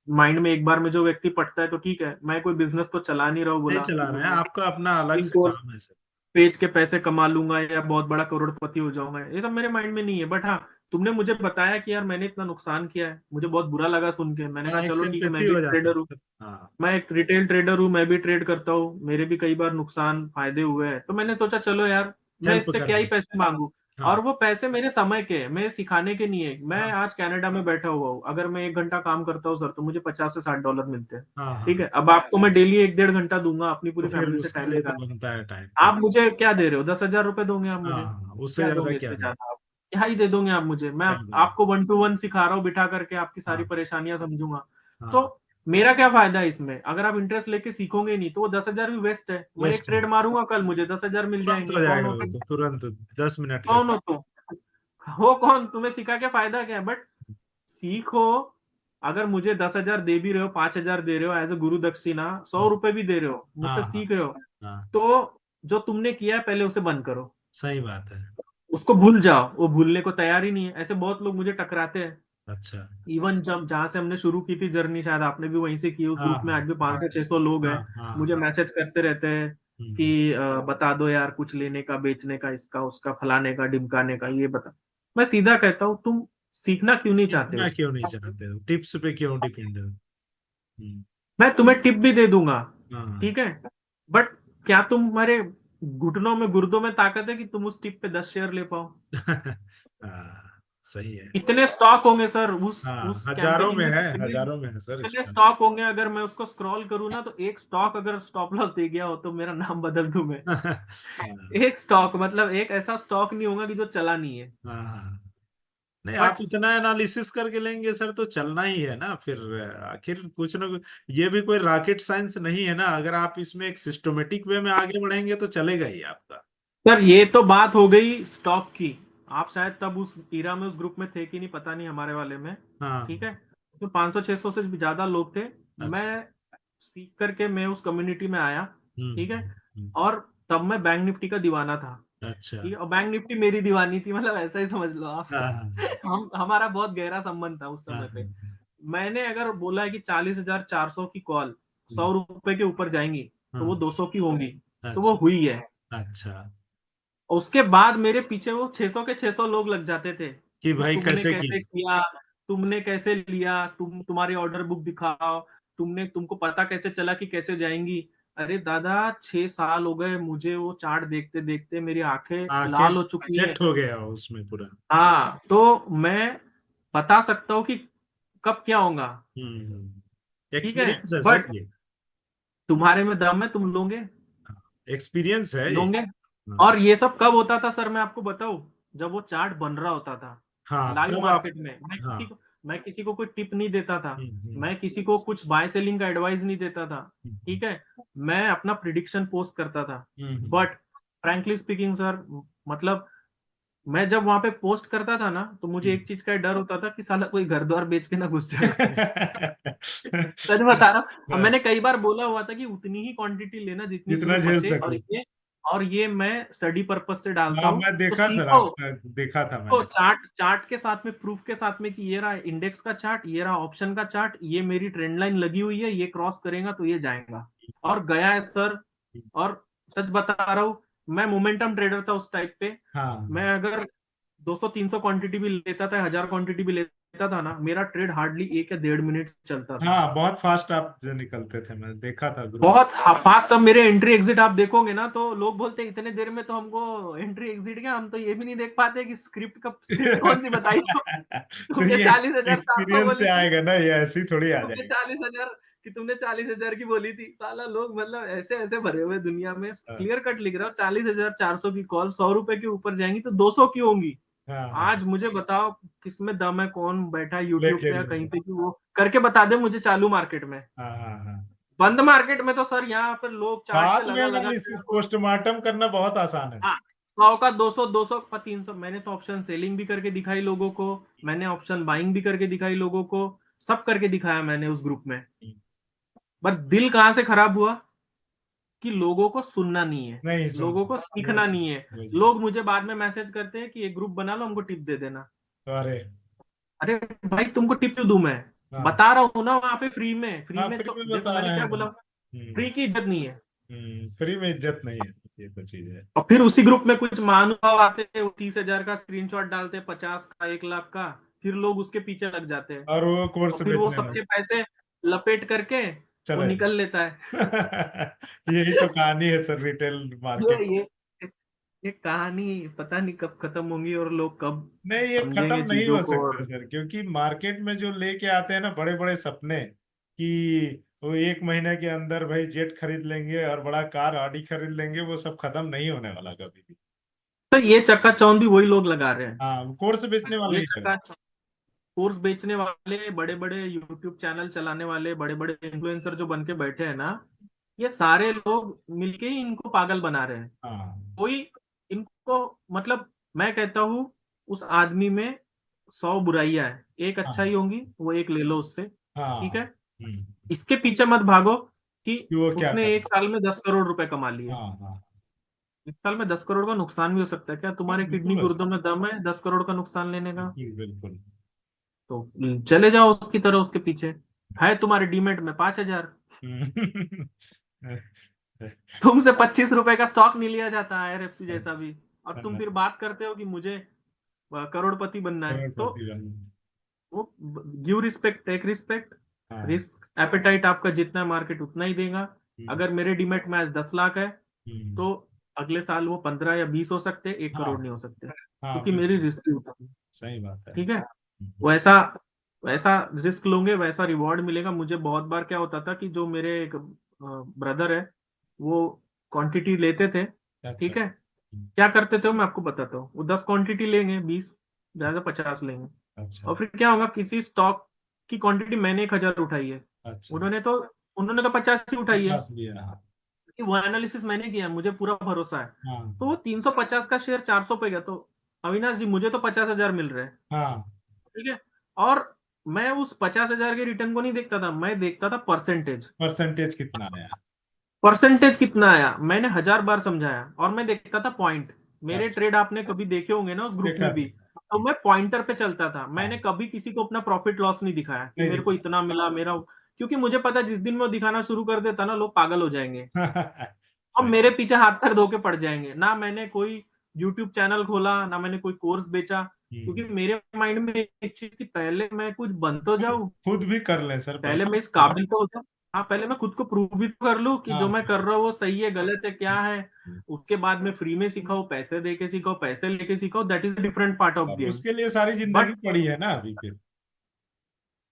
माइंड में एक बार में जो व्यक्ति पटता है तो ठीक है, मैं कोई बिजनेस तो चला नहीं रहा हूँ नहीं बोला चला कि रहे हैं, मैं आपका अपना अलग से कोर्स काम है सर। बेच के पैसे कमा लूंगा या बहुत बड़ा करोड़पति हो जाऊंगा, ये सब मेरे माइंड में नहीं है। बट हाँ, तुमने मुझे बताया कि यार मैंने इतना नुकसान किया है, मुझे बहुत बुरा लगा सुन के। मैंने हाँ, कहा एक चलो ठीक है, सिंपैथी मैं भी हो जाता ट्रेडर हूँ, है सर। हाँ। मैं एक रिटेल ट्रेडर हूँ, मैं भी ट्रेड करता हूँ, मेरे भी कई बार नुकसान फायदे हुए हैं, तो मैंने सोचा चलो यार, मैं हेल्प इससे कर क्या ही दे। पैसे मांगू। और हाँ। वो पैसे मेरे समय के हैं, मेरे सिखाने के नहीं है। मैं हाँ। आज कनाडा में बैठा हुआ हूँ, अगर मैं 1 घंटा काम करता हूँ सर तो मुझे 50 से 60 डॉलर मिलते हैं। हाँ। ठीक है, हाँ, अब आपको मैं डेली 1-1.5 घंटा दूंगा अपनी तो पूरी फिर फैमिली से उसके टाइम लिए तो निकाल। बनता है टाइम। आप मुझे क्या दे रहे हो, 10 हजार रुपए दोगे आप हाँ। मुझे, हाँ, उससे क्या ज्यादा दोगे क्या इससे है। ज्यादा आप, क्या ही दे दोगे आप मुझे। मैं क्या देंगे। आपको 1 to 1 सिखा रहा हूँ, बिठा करके आपकी सारी हाँ। परेशानियां समझूंगा। तो हाँ, मेरा क्या फायदा है इसमें, अगर आप इंटरेस्ट लेके सीखोगे नहीं तो वो 10 हजार भी वेस्ट है। मैं एक वेस्ट है। ट्रेड मारूंगा, कल मुझे 10 हजार मिल तुरंत जाएंगे, हो कौन जाएगा हो वो तुम, तो, तुरंत 10 मिनट कौन लगे। हो तुम, हो कौन, तुम्हें सिखा के फायदा क्या है। बट सीखो, अगर मुझे 10,000 दे भी रहे हो, 5,000 दे रहे हो एज ए गुरु दक्षिणा, 100 रुपए भी दे रहे हो, मुझसे हाँ हाँ सीख रहे हो, हाँ, तो जो तुमने किया है पहले उसे बंद करो, सही बात है। उसको भूल जाओ। वो भूलने को तैयार ही नहीं है। ऐसे बहुत लोग मुझे टकराते हैं। अच्छा। इवन जब जहां से हमने शुरू की थी जर्नी, शायद आपने भी वहीं से की, उस हाँ ग्रुप में हाँ आज भी हाँ 500-600 लोग हैं। हाँ हाँ मुझे हाँ। मैसेज करते रहते हैं हम्म। कि बता दो यार कुछ लेने का, बेचने का, इसका उसका, फलाने का, ढिमकाने का, ये बता। मैं सीधा कहता हूँ, तुम सीखना क्यों नहीं चाहते सीखना हो? क्यों नहीं चाहते हो, टिप्स पे क्यों डिपेंड हो? मैं तुम्हें टिप भी दे दूंगा, हाँ। ठीक है, बट क्या तुम्हारे घुटनों में, गुर्दों में ताकत है कि तुम उस टिप पे 10 शेयर ले पाओ? हाँ, सही है। इतने स्टॉक होंगे सर हाँ, उस हजारों कैंपेनिंग में में, है, कितने हजारों में है सर कितने इसका। स्टॉक होंगे। अगर मैं उसको स्क्रॉल करूँ ना, तो एक स्टॉक अगर स्टॉप लॉस दे गया हो तो मेरा नाम बदल दूं मैं। हाँ एक स्टॉक मतलब एक ऐसा स्टॉक नहीं होगा कि जो चला नहीं है। हाँ हाँ। नहीं, आप बट इतना एनालिसिस करके लेंगे सर तो चलना ही है ना फिर। आखिर कुछ ना कुछ, ये भी कोई रॉकेट साइंस नहीं है ना, अगर आप इसमें एक सिस्टमेटिक वे में आगे बढ़ेंगे तो चलेगा ही आपका। सर ये तो बात हो गई स्टॉक की। आप शायद तब उस इरा में, उस ग्रुप में थे कि नहीं पता नहीं, हमारे वाले में, हाँ। ठीक है। तो 500-600 से भी ज्यादा लोग थे। मैं अच्छा। सीख करके मैं उस कम्युनिटी में आया, ठीक है। हम्म। और तब मैं बैंक निफ्टी का दीवाना था, अच्छा। ठीक है, और बैंक निफ्टी मेरी दीवानी थी, मतलब ऐसा ही समझ लो आप। हाँ हाँ हम हमारा बहुत गहरा संबंध था उस हाँ समय पे। हाँ। मैंने अगर बोला है कि 40,400 की कॉल हम्म, 100 रुपए के ऊपर जाएंगी, तो वो हाँ। 200 की होंगी, तो वो अच्छा। हुई है। अच्छा। और उसके बाद मेरे पीछे वो 600 के 600 लोग लग जाते थे कि कि भाई तुमने कैसे की। कैसे किया, तुमने कैसे लिया, तुम्हारी ऑर्डर बुक दिखाओ, तुमको पता कैसे चला कि कैसे जाएंगी। अरे दादा, 6 साल हो गए मुझे वो चार्ट देखते देखते, मेरी आंखें आके लाल हो चुकी है। सेट हो गया हो उसमें पूरा। हाँ, तो मैं बता सकता हूँ कि कब क्या होगा, ठीक है। एक्सपीरियंस है सर बट ये। तुम्हारे में दम है, तुम लोगे, एक्सपीरियंस है ये। लोगे। हाँ और ये सब कब होता था सर, मैं आपको बताऊं, जब वो चार्ट बन रहा होता था हाँ, लाइव तब आप। मार्केट में। हाँ। मैं किसी को कोई टिप नहीं देता था, हम्म। मैं किसी को कुछ बाय सेलिंग का एडवाइस नहीं देता था, हम्म ठीक है। मैं अपना प्रिडिक्शन पोस्ट करता था। हम्म बट फ्रैंकली स्पीकिंग सर, मतलब मैं जब वहां पे पोस्ट करता था ना, तो मुझे हम्म। एक चीज का डर होता था कि साला कोई घर द्वार बेच के ना घुस जाए उसमें। सच बता रहा हूँ। अब मैंने कई बार बोला हुआ था कि उतनी ही क्वांटिटी लेना जितनी जितना तुम्हें झेल बचे, सको। और ये मैं स्टडी पर्पस से डालता हाँ, हूँ, मैं तो देखा सर, सीखो। आपका देखा था तो मैंने। चार्ट चार्ट के साथ में, प्रूफ के साथ में कि ये रहा इंडेक्स का चार्ट, ये रहा ऑप्शन का चार्ट, ये मेरी ट्रेंड लाइन लगी हुई है, ये क्रॉस करेगा तो ये जाएगा, और गया है सर। और सच बता रहा हूँ, मैं मोमेंटम ट्रेडर था उस टाइप पे। मैं हाँ अगर 200-300 क्वांटिटी भी लेता था, 1000 क्वांटिटी भी लेता था ना, मेरा ट्रेड हार्डली 1 या 1.5 मिनट चलता था। हाँ, बहुत फास्ट आप जो निकलते थे, मैं देखा था ग्रुप। बहुत फास्ट। अब मेरे एंट्री एग्जिट आप देखोगे ना, तो लोग बोलते हैं इतने देर में तो हमको एंट्री एग्जिट क्या, हम तो ये भी नहीं देख पाते कि स्क्रिप्ट कौन सी बताई तो। तो तुमने ये 40,400 एक्सपीरियंस बोली से थी, आएगा ना, ये ऐसी थोड़ी आ तुमने जाएगी। 40,000 कि तुमने 40,000 की बोली थी। साला लोग मतलब ऐसे ऐसे भरे हुए दुनिया में, हाँ क्लियर कट लिख रहा हूँ, 40,400 की कॉल 100 रुपए के ऊपर जाएंगी तो 200 की होंगी। हाँ हाँ। आज मुझे बताओ किसमें दम है, कौन बैठा है यूट्यूब लेके पे या कहीं पे कि वो करके बता दे मुझे चालू मार्केट में। हाँ हाँ हाँ। बंद मार्केट में तो सर यहाँ पर लोग चार्ट पे बाद में लगा लगा के एनालिसिस आपको, पोस्टमार्टम करना बहुत आसान है। हाँ, 100 का 200, 200 का 300। मैंने तो ऑप्शन सेलिंग भी करके दिखाई लोगों को, मैंने ऑप्शन बाइंग भी करके दिखाई लोगों को, सब करके दिखाया मैंने उस ग्रुप में। पर दिल कहाँ से खराब हुआ कि लोगों को सुनना नहीं है, नहीं लोगों सुनते। को सीखना वही नहीं है। वही चीज। लोग मुझे बाद में मैसेज करते हैं कि एक ग्रुप बना लो, हमको टिप दे देना। अरे। अरे भाई, तुमको टिप क्यों दूं मैं? हाँ बता रहा हूँ ना वहां पे फ्री में, फ्री हाँ, में फ्री तो में देखो बता मैंने रहे क्या हैं। बोला, फ्री की इज्जत नहीं है। फ्री में इज्जत नहीं है, ये तो चीज है। और फिर उसी ग्रुप में कुछ महानुभाव आते हैं, वो 30,000 का स्क्रीनशॉट डालते हैं, 50 का, 1 लाख का, फिर लोग उसके पीछे लग जाते हैं। और वो और कोर्स फिर वो बेचने में सबके पैसे लपेट करके वो चले निकल लेता है। यही तो कहानी है सर, रिटेल ये मार्केट। ये ये कहानी पता नहीं कब खत्म होंगी और लोग कब नहीं, ये खत्म समझेंगे नहीं चीजों हो को। सकता और सर, क्योंकि मार्केट में जो लेके आते हैं ना बड़े बड़े सपने, कि वो 1 महीने के अंदर भाई जेट खरीद लेंगे और बड़ा कार ऑडी खरीद लेंगे, वो सब खत्म नहीं होने वाला कभी भी। तो ये चक्का भी वही लोग लगा रहे हैं। हाँ, कोर्स बेचने वाले ये ही लगा। चक्का कोर्स बेचने वाले, बड़े बड़े यूट्यूब चैनल चलाने वाले, बड़े बड़े इन्फ्लुएंसर जो बन के बैठे हैं ना, ये सारे लोग मिलके ही इनको पागल बना रहे हैं। हाँ कोई इनको, मतलब मैं कहता हूँ उस आदमी में 100 बुराइयां है, एक अच्छाई हाँ होंगी, वो एक ले लो उससे। ठीक हाँ। है, इसके पीछे मत भागो कि कि वो क्या उसने कर। एक साल में 10 करोड़ रुपए कमा लिए। हाँ हाँ एक साल में 10 करोड़ का नुकसान भी हो सकता है, क्या हाँ, तुम्हारे किडनी बिल्कुल हो गुर्दों सकता में दम है 10 करोड़ का नुकसान लेने का? है। बिल्कुल बिल्कुल। तो चले जाओ उसकी तरह, उसके पीछे। है तुम्हारे डीमेट में 5,000, हम्म। तुमसे 25 रुपए का स्टॉक नहीं लिया जाता है आईआरएफसी जैसा भी, और तुम फिर बात करते हो कि मुझे करोड़पति बनना है। तो करोड़पति बन। वो, गिव रिस्पेक्ट टेक रिस्पेक्ट। हाँ। रिस्क एपेटाइट आपका जितना है मार्केट उतना ही देगा। हम्म, अगर मेरे डीमेट में आज 10 लाख है, हम्म, तो अगले साल वो 15 या 20 हो सकते, 1 करोड़ हाँ नहीं हो सकते, हाँ क्योंकि मेरी बिल्कुल। रिस्क उतना है। सही बात है। ठीक है, वैसा वैसा रिस्क लोगे वैसा रिवॉर्ड मिलेगा। मुझे बहुत बार क्या होता था कि जो मेरे एक ब्रदर है, वो क्वांटिटी लेते थे। अच्छा। ठीक है, क्या करते थे वो मैं आपको बताता हूँ। वो 10 क्वांटिटी लेंगे, 20, ज्यादा 50 लेंगे। अच्छा। और फिर क्या होगा, किसी स्टॉक की क्वांटिटी मैंने 1,000 उठाई है, अच्छा। उन्होंने तो उन्होंने तो 50 ही उठाई है, 50 लिया। हाँ कि वो एनालिसिस मैंने किया, मुझे पूरा भरोसा है। हाँ तो वो 350 का शेयर 400 पे गया, तो अविनाश जी मुझे तो 50,000 मिल रहे हैं। हाँ। ठीक है, और मैं उस 50,000 के रिटर्न को नहीं देखता था, मैं देखता था परसेंटेज। परसेंटेज कितना आया। परसेंटेज कितना आया मैंने 1,000 बार समझाया, और मैं देखता था पॉइंट। मेरे अच्छा। ट्रेड आपने कभी देखे होंगे ना उस ग्रुप देखा में भी, देखा। तो मैं पॉइंटर पे चलता था। मैंने हाँ। कभी किसी को अपना प्रॉफिट लॉस नहीं दिखाया कि नहीं मेरे को दिखा। इतना मिला मेरा, क्योंकि मुझे पता है जिस दिन मैं वो दिखाना शुरू कर देता ना, लोग पागल हो जाएंगे और सही। मेरे पीछे हाथ पैर धो के पड़ जाएंगे। ना मैंने कोई यूट्यूब चैनल खोला, ना मैंने कोई कोर्स बेचा, क्योंकि हम्म। मेरे माइंड में एक चीज थी, पहले मैं कुछ बन तो खुद जाऊं, खुद भी कर ले सर पहले पहले। मैं इस काबिल तो होता। हाँ, पहले मैं खुद को प्रूव भी तो कर लूं कि हाँ जो मैं कर सही। रहा हूँ वो सही है गलत है क्या है। उसके बाद में फ्री में सिखाओ, पैसे दे के सिखाओ, पैसे लेके सिखाओ, that is different part of अब गेम। उसके लिए सारी जिंदगी बट पड़ी है ना अभी फिर।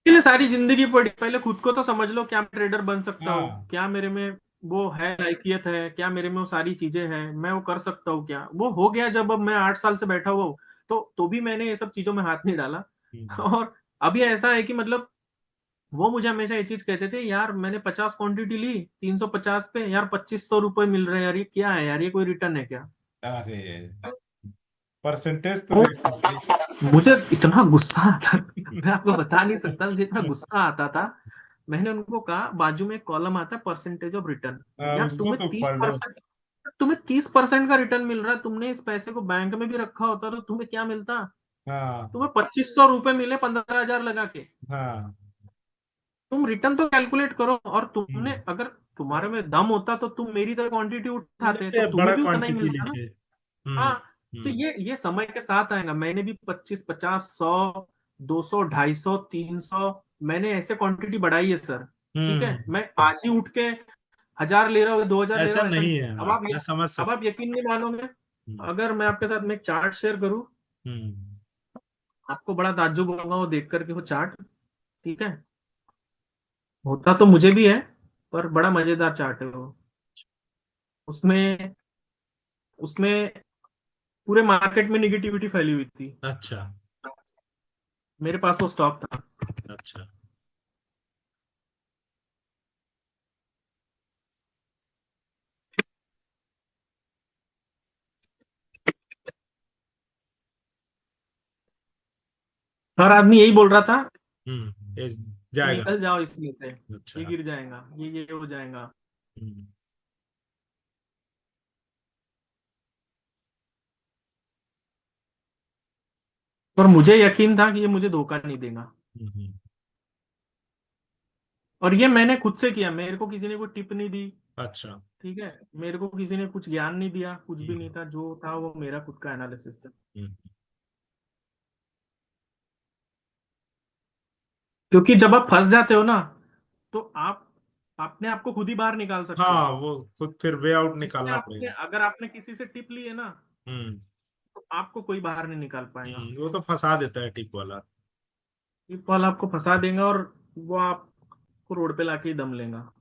के लिए सारी जिंदगी पड़ी, पहले खुद को तो समझ लो, क्या मैं ट्रेडर बन सकता हूँ, हाँ क्या मेरे में वो है लाइकियत है, क्या मेरे में वो सारी चीजें हैं, मैं वो कर सकता हूँ क्या। वो हो गया जब अब मैं 8 साल से बैठा हुआ हूँ, तो भी मैंने ये सब चीजों में हाथ नहीं डाला। हम्म, और अभी ऐसा है कि मतलब वो मुझे हमेशा ये चीज कहते थे, यार मैंने 50 क्वांटिटी ली 350 पे, यार 2500 रुपये मिल रहे हैं, यार ये क्या है, यार ये कोई रिटर्न है क्या? अरे परसेंटेज तो तो देखो भाई। मुझे इतना गुस्सा आता, मैं आपको बता नहीं सकता, मुझे इतना गुस्सा आता था। मैंने उनको कहा, बाजू में एक कॉलम आता है परसेंटेज ऑफ रिटर्न, यार उसको तुम्हें तो तीस पढ़ लो। परसेंट तुम्हें 30% का रिटर्न मिल रहा है, तुमने इस पैसे को बैंक में भी रखा होता तो तुम्हें क्या मिलता? हाँ तुम्हें 2500 रुपये मिले 15,000 लगा के। हाँ। तुम रिटर्न तो कैलकुलेट करो, और तुमने हम्म। अगर तुम्हारे में दम होता तो तुम मेरी तरह क्वांटिटी उठाते, लेते तो हैं बड़ा तुम्हें भी उतना ही क्वांटिटी मिलता ना। लेके। हाँ, तो हम्म। ये समय के साथ आएगा। मैंने भी 25, 50, 100, 200, 250, 300, मैंने ऐसे क्वांटिटी बढ़ाई है सर। ठीक है, हम्म। मैं आज ही उठ के 1,000 ले रहा हूँ, 2,000 ले ऐसा रहा हूँ, ऐसा नहीं। नहीं है। अब हाँ आप मैं समझ अब सकता आप यकीन नहीं मानोगे, हूँ। अगर मैं आपके साथ में एक चार्ट शेयर करूं, हम्म। आपको बड़ा ताज्जुब होगा वो देख करके वो चार्ट। ठीक है, होता तो मुझे भी है, पर बड़ा मजेदार चार्ट है वो। उसमें उसमें पूरे मार्केट में निगेटिविटी फैली हुई थी, अच्छा। मेरे पास वो स्टॉक था। अच्छा। हर आदमी यही बोल रहा था ये कि जाएगा। निकल जाओ इसमें से, ये अच्छा। गिर जाएगा, ये हो जाएगा। हम्म। पर मुझे यकीन था कि ये मुझे धोखा नहीं देगा। हम्म। और ये मैंने खुद से किया, मेरे को किसी ने कोई टिप नहीं दी। अच्छा। ठीक है, मेरे को किसी ने कुछ ज्ञान नहीं दिया, कुछ भी नहीं हम्म। था, जो था वो मेरा खुद का एनालिसिस था। हम्म। क्योंकि जब आप फंस जाते हो ना, तो आप अपने आप को खुद ही बाहर निकाल सकते हो। हाँ वो खुद फिर वे आउट जिससे निकालना आपने, पड़ेगा। अगर आपने किसी से टिप ली है ना, हम्म। तो आपको कोई बाहर नहीं निकाल पाएगा। वो तो फंसा देता है टिप वाला। टिप वाला आपको फंसा देगा, और वो आपको रोड पे लाके ही दम लेगा।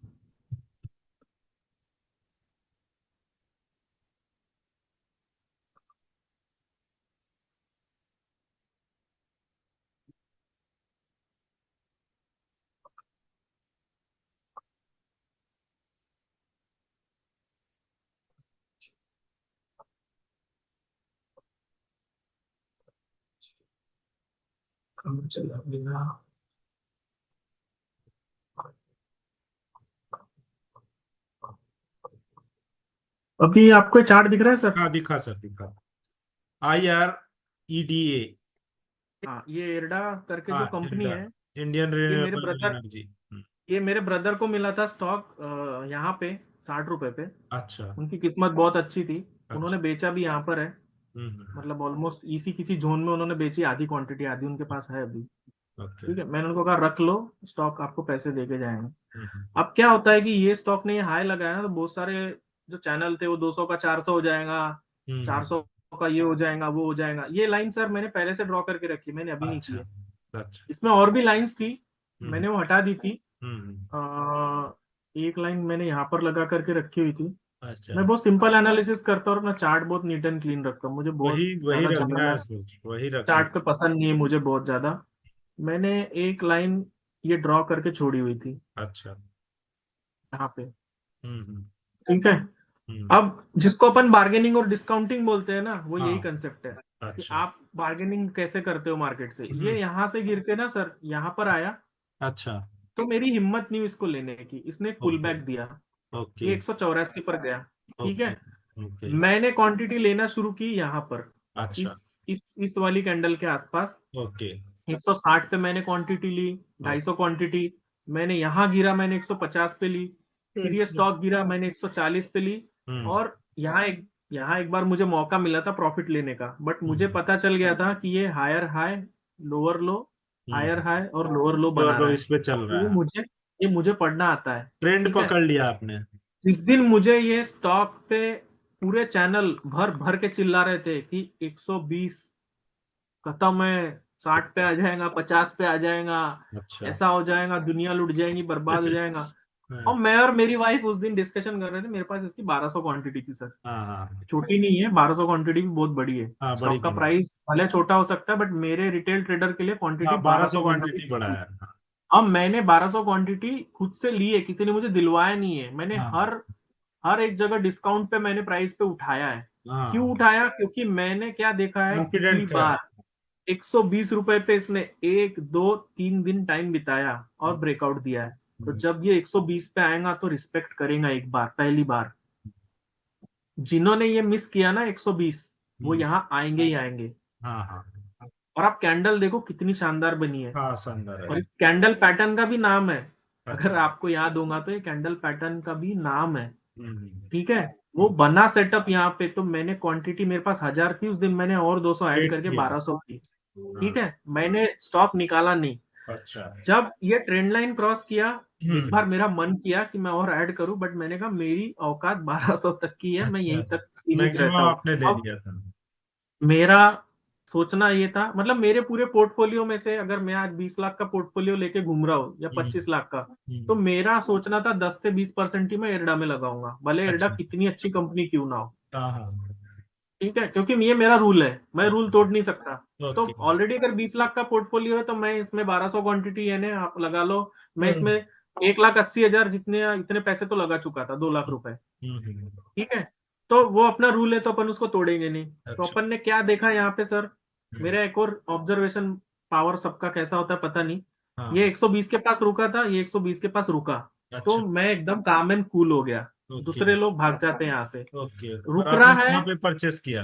कम चला गया। अभी आपको चार्ट दिख रहा है सर? हाँ दिखा सर, दिखा। IREDA। हाँ, ये एरडा करके हाँ, जो कंपनी इंडा, है, इंडियन ये मेरे रिन्यूएबल ब्रदर एनर्जी। ये मेरे ब्रदर को मिला था स्टॉक यहाँ पे 60 रुपए पे। अच्छा। उनकी किस्मत बहुत अच्छी थी। अच्छा। उन्होंने बेचा भी यहाँ पर है, हम्म। मतलब ऑलमोस्ट इसी किसी जोन में उन्होंने बेची, आधी क्वांटिटी आधी उनके पास है अभी। ओके। ठीक है, मैंने उनको कहा रख लो स्टॉक, आपको पैसे देके जाएंगे। हम्म। अब क्या होता है कि ये स्टॉक ने ये हाई लगाया ना, तो बहुत सारे जो चैनल थे वो 200 का 400 हो जाएगा, हम्म। 400 का ये हो जाएगा वो हो जाएगा। ये लाइन सर मैंने पहले से ड्रॉ करके रखी, मैंने अभी नहीं की अच्छा। है। अच्छा। इसमें और भी लाइंस थी, हम्म। मैंने वो हटा दी थी। हम्म। एक लाइन मैंने यहाँ पर लगा करके रखी हुई थी। अच्छा। मैं बहुत सिंपल एनालिसिस करता हूँ और अपना चार्ट बहुत नीट एंड क्लीन रखता हूँ, मुझे वही बहुत वही ज्यादा रखना झमेला है सोच, वही रखना। चार्ट पे पसंद नहीं है मुझे बहुत ज्यादा। मैंने एक लाइन ये ड्रॉ करके छोड़ी हुई थी अच्छा। यहाँ पे। हम्म। ठीक है, हम्म। अब जिसको अपन बार्गेनिंग और डिस्काउंटिंग बोलते हैं ना, वो यही हाँ। कंसेप्ट है कि अच्छा। आप बार्गेनिंग कैसे करते हो मार्केट से। हम्म। ये यहाँ से गिर के ना सर यहाँ पर आया, अच्छा। तो मेरी हिम्मत नहीं हुई इसको लेने की, इसने पुल ओके। बैक दिया, ओके। ये 184 पर गया। ठीक ओके। है, ओके। मैंने क्वांटिटी लेना शुरू की यहाँ पर, अच्छा। इस वाली कैंडल के आसपास। ओके। 160 पे मैंने क्वांटिटी ली, 250 क्वांटिटी। मैंने यहाँ गिरा, मैंने 150 पे ली। फिर ये अच्छा। स्टॉक गिरा, मैंने 140 पे ली। हम्म। और यहाँ एक बार मुझे मौका मिला था प्रॉफिट लेने का, बट मुझे हम्म। पता चल गया था कि ये higher high lower low, higher hmm. High और लोअर लो तो बना लो रहा है। इस पे चल और रहा है। ये मुझे पढ़ना आता है। ट्रेंड ठीक है, पकड़ लिया आपने। जिस दिन मुझे ये स्टॉक पे पूरे चैनल भर भर के चिल्ला रहे थे कि 120 खत्म है, 60 पे आ जाएगा, 50 पे आ जाएगा, अच्छा। ऐसा हो जाएगा, दुनिया लुट जाएगी, बर्बाद हो जाएगा। और हाँ। मैं और मेरी वाइफ उस दिन डिस्कशन कर रहे थे, मेरे पास इसकी 1200 क्वांटिटी थी सर। हाँ। हाँ। छोटी नहीं है, 1200 क्वांटिटी भी बहुत बड़ी है। हाँ, बड़ी स्टॉक का बड़ी। प्राइस भले छोटा हो सकता है, बट मेरे रिटेल ट्रेडर के लिए क्वांटिटी हाँ, 1200 1200 क्वांटिटी क्वांटिटी बड़ा थी। है। अब मैंने 1200 क्वांटिटी खुद से ली है, किसी ने मुझे दिलवाया नहीं है। मैंने हाँ। हर हर एक जगह डिस्काउंट पे मैंने प्राइस पे उठाया है। क्यों हाँ। उठाया? क्योंकि मैंने क्या देखा है पिछली कॉन्फिडेंट थे बार, आप। 120 रुपए पे इसने 1 2 3 दिन टाइम बिताया और ब्रेकआउट दिया है। तो हम्म। जब ये 120 पे आएगा तो रिस्पेक्ट करेगा एक बार, पहली बार। जिन्होंने ये मिस किया ना 120, वो हम्म। यहाँ आएंगे ही आएंगे। हाँ। हाँ। और आप कैंडल देखो कितनी शानदार बनी है, हाँ, शानदार है। और इस कैंडल पैटर्न का भी नाम है, अच्छा। अगर आपको याद होगा तो ये कैंडल पैटर्न का भी नाम है। हम्म। ठीक है, वो बना सेटअप यहाँ पे। तो मैंने क्वांटिटी, मेरे पास 1000 थी उस दिन, मैंने और 200 ऐड वेट करके किया। 1200 की। हाँ। ठीक है, मैंने स्टॉक निकाला नहीं। अच्छा। जब ये ट्रेंड लाइन क्रॉस किया, एक हम्म। बार मेरा मन किया कि मैं और ऐड करूं, बट मैंने कहा मेरी औकात 1200 तक की है, मैं अच्छा। यहीं तक सीमित मैक्सिमम रहता हूँ। आपने ले अब लिया था। मेरा सोचना ये था, मतलब मेरे पूरे पोर्टफोलियो में से अगर मैं आज 20 लाख का पोर्टफोलियो लेके घूम रहा हूँ या हम्म। 25 लाख का, तो हम्म। मेरा सोचना था 10 से 20% ही मैं एरडा में लगाऊंगा, भले एरडा अच्छा। कितनी अच्छी कंपनी क्यों ना हो। हाँ। हाँ। ठीक है, क्योंकि ये मेरा रूल है, मैं रूल तोड़ नहीं सकता। तो ओके। ऑलरेडी अगर 20 लाख का पोर्टफोलियो है, तो मैं इसमें 1200 क्वांटिटी है ना, आप लगा लो। मैं इसमें हम्म। 1,80,000 जितने इतने पैसे तो लगा चुका था, 2 लाख रुपए। हम्म। ठीक है, तो वो अपना रूल है, तो अपन उसको तोड़ेंगे नहीं। तो अच्छा। अपन ने क्या देखा यहाँ पे सर, हम्म। मेरा एक और ऑब्जर्वेशन, पावर सबका कैसा होता है पता नहीं। ये हाँ। 120 के पास रुका था, ये 120 के पास रुका, तो अच्छा। मैं एकदम काम एंड कूल हो गया। ओके। दूसरे लोग भाग जाते हैं यहाँ से। ओके, और रुक रहा आपने है, कहाँ पे परचेस किया?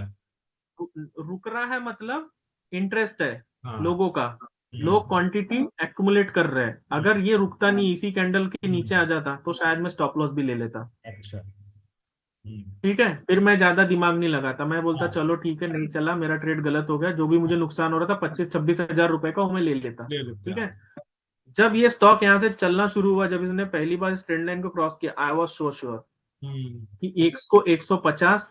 रुक रहा है मतलब इंटरेस्ट है हाँ। लोगों का, लोग हम्म। क्वांटिटी एक्युमुलेट कर रहे हैं। अगर हम्म। ये रुकता नहीं, इसी कैंडल के नीचे आ हम्म। जाता, तो शायद मैं स्टॉप लॉस भी ले लेता। अच्छा। हम्म। ठीक है, फिर मैं ज्यादा दिमाग नहीं लगाता, मैं बोलता हाँ, चलो ठीक है, नहीं चला, मेरा ट्रेड गलत हो गया, जो भी मुझे नुकसान हो रहा था 25-26 हजार रुपए का, वो मैं ले लेता। ले लेते ठीक हैं। है, जब ये स्टॉक यहाँ से चलना शुरू हुआ, जब इसने पहली बार इस ट्रेंड लाइन को क्रॉस किया, आई वॉज श्योर हम्म। कि एक को 150,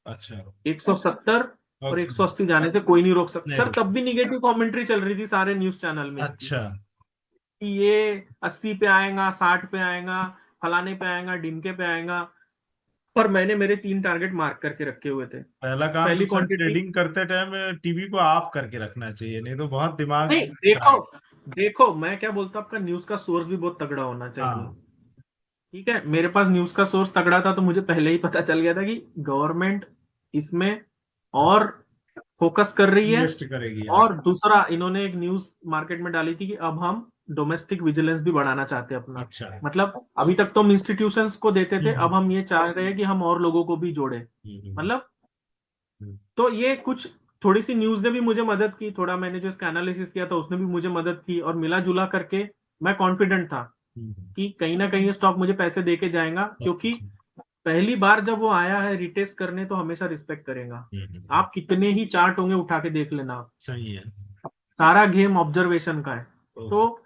अच्छा। 170 और ओके। 180 जाने से कोई नहीं रोक सकता नहीं सर। रुका। तब भी निगेटिव कमेंट्री चल रही थी सारे न्यूज चैनल में इसकी, अच्छा। कि ये 80 पे आएगा, 60 पे आएगा, फलाने पे आएगा, ढिमके पे आएगा। पर मैंने मेरे 3 टारगेट मार्क करके रखे हुए थे। पहला काम तो पहली सर क्वांटिटी, ट्रेडिंग करते टाइम टीवी को ऑफ करके रखना चाहिए, नहीं तो बहुत दिमाग नहीं देखो, खराब। देखो मैं क्या बोलता हूँ, आपका न्यूज का सोर्स भी बहुत तगड़ा होना चाहिए। हाँ। ठीक है, मेरे पास न्यूज का सोर्स तगड़ा था, तो मुझे पहले ही पता चल गया था कि गवर्नमेंट इसमें और फोकस कर रही है। इन्वेस्ट करेगी आज। और दूसरा, इन्होंने एक न्यूज मार्केट में डाली थी कि अब हम डोमेस्टिक विजिलेंस भी बढ़ाना चाहते हैं अपना। अच्छा। मतलब अभी तक तो हम इंस्टीट्यूशंस को देते थे, अब हम्म हम ये चाह रहे हैं कि हम और लोगों को भी जोड़े। हम्म मतलब हम्म तो ये कुछ थोड़ी सी न्यूज ने भी मुझे मदद की, थोड़ा मैंने जो इसका एनालिसिस किया था उसने भी मुझे मदद की, और मिला जुला करके मैं कॉन्फिडेंट था हम्म, कि कहीं ना कहीं ये स्टॉक मुझे पैसे दे के जाएगा, क्योंकि अच्छा। पहली बार जब वो आया है रिटेस्ट करने तो हमेशा रिस्पेक्ट करेगा। हम्म, आप कितने ही चार्ट होंगे उठा के देख लेना आप, सही है। सारा गेम ऑब्जर्वेशन का है। तो ओके।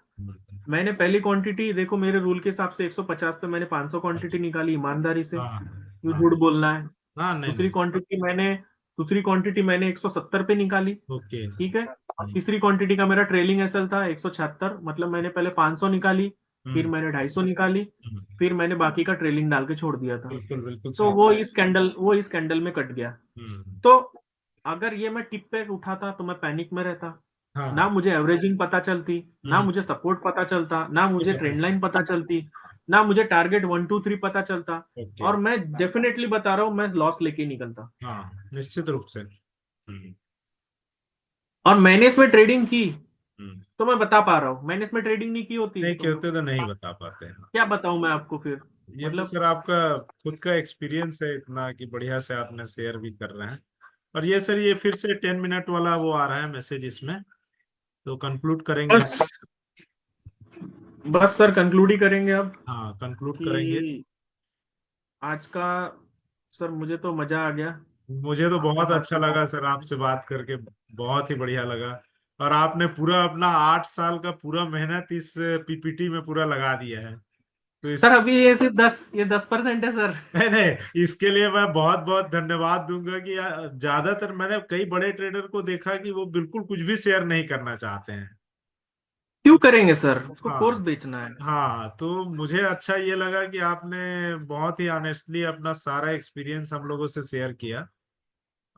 मैंने पहली क्वांटिटी देखो, मेरे रूल के हिसाब से 150 पे मैंने 500 क्वांटिटी अच्छा। निकाली ईमानदारी से, हाँ क्यों हाँ झूठ बोलना है। हाँ, नहीं दूसरी नहीं। क्वांटिटी मैंने दूसरी क्वांटिटी मैंने 170 पे निकाली, ओके। ठीक है। और तीसरी क्वांटिटी का मेरा ट्रेलिंग एसएल था 176, मतलब मैंने पहले 500 निकाली, फिर हम्म मैंने 250 निकाली, हम्म, फिर मैंने बाकी का ट्रेलिंग डाल के छोड़ दिया था। बिल्कुल बिल्कुल तो सही। वो इस कैंडल में कट गया। हम्म। तो अगर ये मैं टिप पे उठाता तो मैं पैनिक में रहता, ना हाँ। मुझे एवरेजिंग पता चलती, ना हम्म। मुझे सपोर्ट पता चलता, ना ये मुझे पता ट्रेंड चला। लाइन पता चलती, ना मुझे टारगेट 1 2 3 पता चलता। ओके। और मैं डेफिनेटली बता रहा हूँ, मैं लॉस लेके ही निकलता। हाँ, निश्चित रूप से। और मैंने इसमें ट्रेडिंग की, हम्म। तो मैं बता पा रहा हूँ, मैंने इसमें ट्रेडिंग नहीं की होती नहीं तो कहते तो नहीं बता पाते हैं। क्या बताऊं मैं आपको फिर। ये तो मतलब सर आपका खुद का एक्सपीरियंस है इतना कि बढ़िया से आपने शेयर भी कर रहे हैं। और ये सर, ये फिर से 10 मिनट वाला वो आ रहा है मैसेज इसमें, तो कंक्लूड करेंगे हम। बस बस सर कंक्लूड ही करेंगे अब हाँ, कंक्लूड करेंगे। कि आज का, सर मुझे तो मजा आ गया मुझे तो आपके बहुत साथ अच्छा में बात लगा सर करके। आपसे बात करके। बहुत ही बढ़िया लगा। और आपने पूरा अपना 8 साल का पूरा मेहनत इस पीपीटी में पूरा लगा दिया है। तो सर इस अभी ये सिर्फ 10% है सर। नहीं नहीं, इसके लिए मैं बहुत बहुत धन्यवाद दूंगा कि ज्यादातर मैंने कई बड़े ट्रेडर को देखा कि वो बिल्कुल कुछ भी शेयर नहीं करना चाहते हैं। क्यों करेंगे सर, उसको कोर्स हाँ बेचना है। हाँ, तो मुझे अच्छा ये लगा कि आपने बहुत ही ऑनेस्टली अपना सारा एक्सपीरियंस हम लोगों से शेयर किया।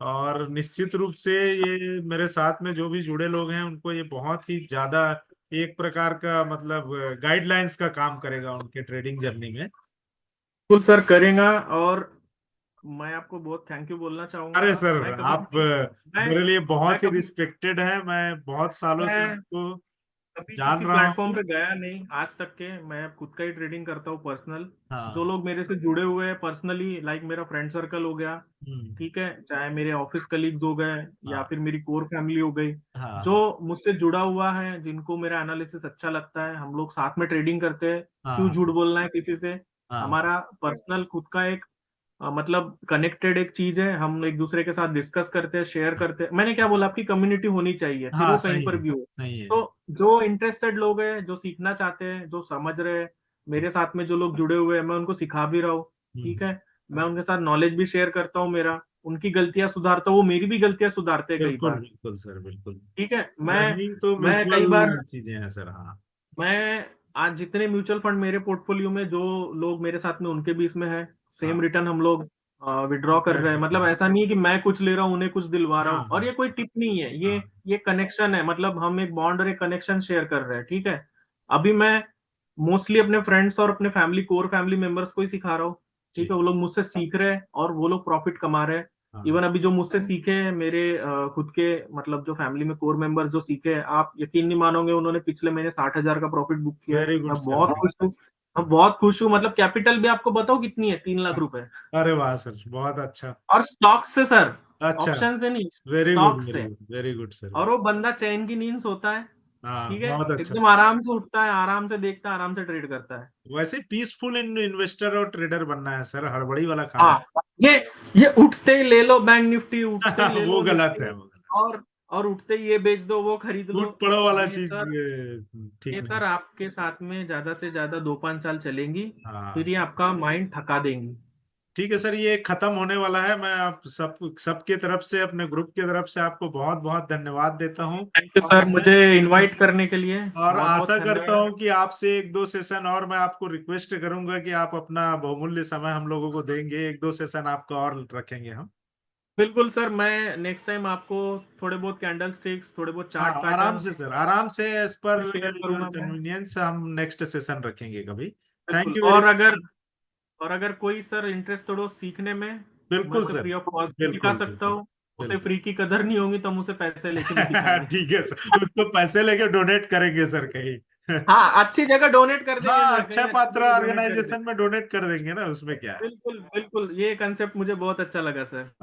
और निश्चित रूप से ये मेरे साथ में जो भी जुड़े लोग हैं उनको ये बहुत ही ज्यादा एक प्रकार का मतलब गाइडलाइंस का काम करेगा उनके ट्रेडिंग जर्नी में। बिल्कुल सर करेगा। और मैं आपको बहुत थैंक यू बोलना चाहूंगा। अरे सर, मैं कभी आप भी मैं मेरे लिए मैं बहुत ही कभी रिस्पेक्टेड है। मैं बहुत सालों से मैं आपको कभी जान किसी रहा प्लेटफॉर्म हूँ। पे गया नहीं आज तक के, मैं खुद का ही ट्रेडिंग करता हूँ पर्सनल। जो हाँ। लोग मेरे से जुड़े हुए हैं पर्सनली, लाइक मेरा फ्रेंड सर्कल हो गया, हम्म। ठीक है, चाहे मेरे ऑफिस कलीग्स हो गए या हाँ फिर मेरी कोर फैमिली हो गई, जो हाँ मुझसे जुड़ा हुआ है, जिनको मेरा एनालिसिस अच्छा लगता है, हम लोग साथ में ट्रेडिंग करते हैं। क्यों हाँ झूठ बोलना है किसी से। हाँ हमारा पर्सनल खुद का एक मतलब कनेक्टेड एक चीज है, हम एक दूसरे के साथ डिस्कस करते हैं, शेयर करते हैं। मैंने क्या बोला, आपकी कम्युनिटी होनी चाहिए, फिर हाँ, वो कहीं सही पर है भी हो। सही है। तो जो इंटरेस्टेड लोग हैं, जो सीखना चाहते हैं, जो समझ रहे हैं, मेरे साथ में जो लोग जुड़े हुए हैं, मैं उनको सिखा भी रहा हूँ, ठीक हम्म, है। मैं उनके साथ नॉलेज भी शेयर करता हूँ, मेरा उनकी गलतियां सुधारता हूँ, वो मेरी भी गलतियां सुधारते हैं कई बिल्कुल बार, बिल्कुल सर, बिल्कुल। ठीक है। लर्निंग तो मैं कई बार म्यूचुअल चीजें हैं सर। हाँ। मैं आज जितने म्यूचुअल फंड मेरे पोर्टफोलियो में जो लोग मेरे साथ में, उनके भी इसमें है सेम हाँ, रिटर्न हम लोग विड्रॉ कर कंपेयर रहे हैं। कर मतलब रहे हैं। ऐसा नहीं है कि मैं कुछ ले रहा हूँ उन्हें कुछ दिलवा रहा हाँ हूँ, और ये कोई टिप नहीं है, हाँ ये कनेक्शन है। मतलब हम एक बॉन्ड और एक कनेक्शन शेयर कर रहे हैं, ठीक है। अभी मैं मोस्टली अपने फ्रेंड्स और अपने फैमिली कोर फैमिली मेंबर्स को ही सिखा रहा हूँ, ठीक जी। है। वो लोग मुझसे सीख रहे हैं और वो लोग प्रॉफिट कमा रहे हैं। हाँ, इवन अभी जो मुझसे सीखे हैं मेरे खुद के, मतलब जो फैमिली में कोर मेंबर जो सीखे हैं, आप यकीन नहीं मानोगे, उन्होंने पिछले महीने 60,000 का प्रॉफिट बुक किया है। वेरी गुड मैं सर, बहुत वेरी। खुश हूँ। मैं बहुत खुश हूँ। मतलब कैपिटल भी आपको बताओ कितनी है, 3 लाख रुपए। अरे वाह सर, बहुत अच्छा। और स्टॉक से सर, अच्छा। ऑप्शन से नहीं, वेरी गुड स्टॉक वेरी से। Good very good sir. और वो बंदा चैन की नींद सोता है, हाँ, ठीक है, बहुत अच्छा एकदम सर। आराम से उठता है, आराम से देखता है, आराम से ट्रेड करता है। वैसे पीसफुल इन्वेस्टर और ट्रेडर बनना है सर, हड़बड़ी वाला काम हाँ, ये ये उठते ही ले लो बैंक निफ्टी, उठते ही नहीं। ले वो लो गलत निफ्टी, है, वो गलत। और और उठते ही ये बेच दो, वो खरीद लो। टूट पड़ो वाला ये चीज सर ठीक ये नहीं। सर आपके साथ में ज्यादा से ज्यादा 2 5 साल चलेंगी, फिर हाँ, ये आपका माइंड थका देंगी। ठीक है सर, ये खत्म होने वाला है। मैं आप सबके तरफ से, अपने ग्रुप की तरफ से आपको बहुत बहुत धन्यवाद देता हूँ। थैंक यू सर, मुझे इनवाइट करने के लिए और बहुत बहुत आशा करता धन्यवाद। हूँ कि आपसे एक दो सेशन और मैं आपको रिक्वेस्ट करूंगा कि आप अपना बहुमूल्य समय हम लोगों को देंगे। एक दो सेशन आपका और रखेंगे हम। बिल्कुल सर, मैं नेक्स्ट टाइम आपको थोड़े बहुत कैंडल स्टिक्स, थोड़े बहुत हाँ, चार्ट आराम से पैटर्न्स सर, आराम से एज पर शेयर योर करूंगा मैं। कन्वीनियंस हम नेक्स्ट सेशन रखेंगे कभी। थैंक बिल्कुल। You very much sir. और अगर कोई सर इंटरेस्टेड हो सीखने में, तो मैं बिल्कुल उसे सर, फ्री ऑफ कॉस्ट सिखा बिल्कुल सकता बिल्कुल। हूँ। उसे बिल्कुल। फ्री की कदर नहीं होगी तो हम उसे पैसे लेके भी सिखाएंगे। ठीक है सर, उसको पैसे लेके डोनेट करेंगे सर कहीं। हाँ, अच्छी जगह डोनेट कर देंगे हाँ, सर, अच्छा कहीं अच्छी पात्र जगह डोनेट कर ऑर्गेनाइजेशन देंगे। में डोनेट कर देंगे ना, उसमें क्या है। बिल्कुल, बिल्कुल, ये कंसेप्ट मुझे बहुत अच्छा लगा सर।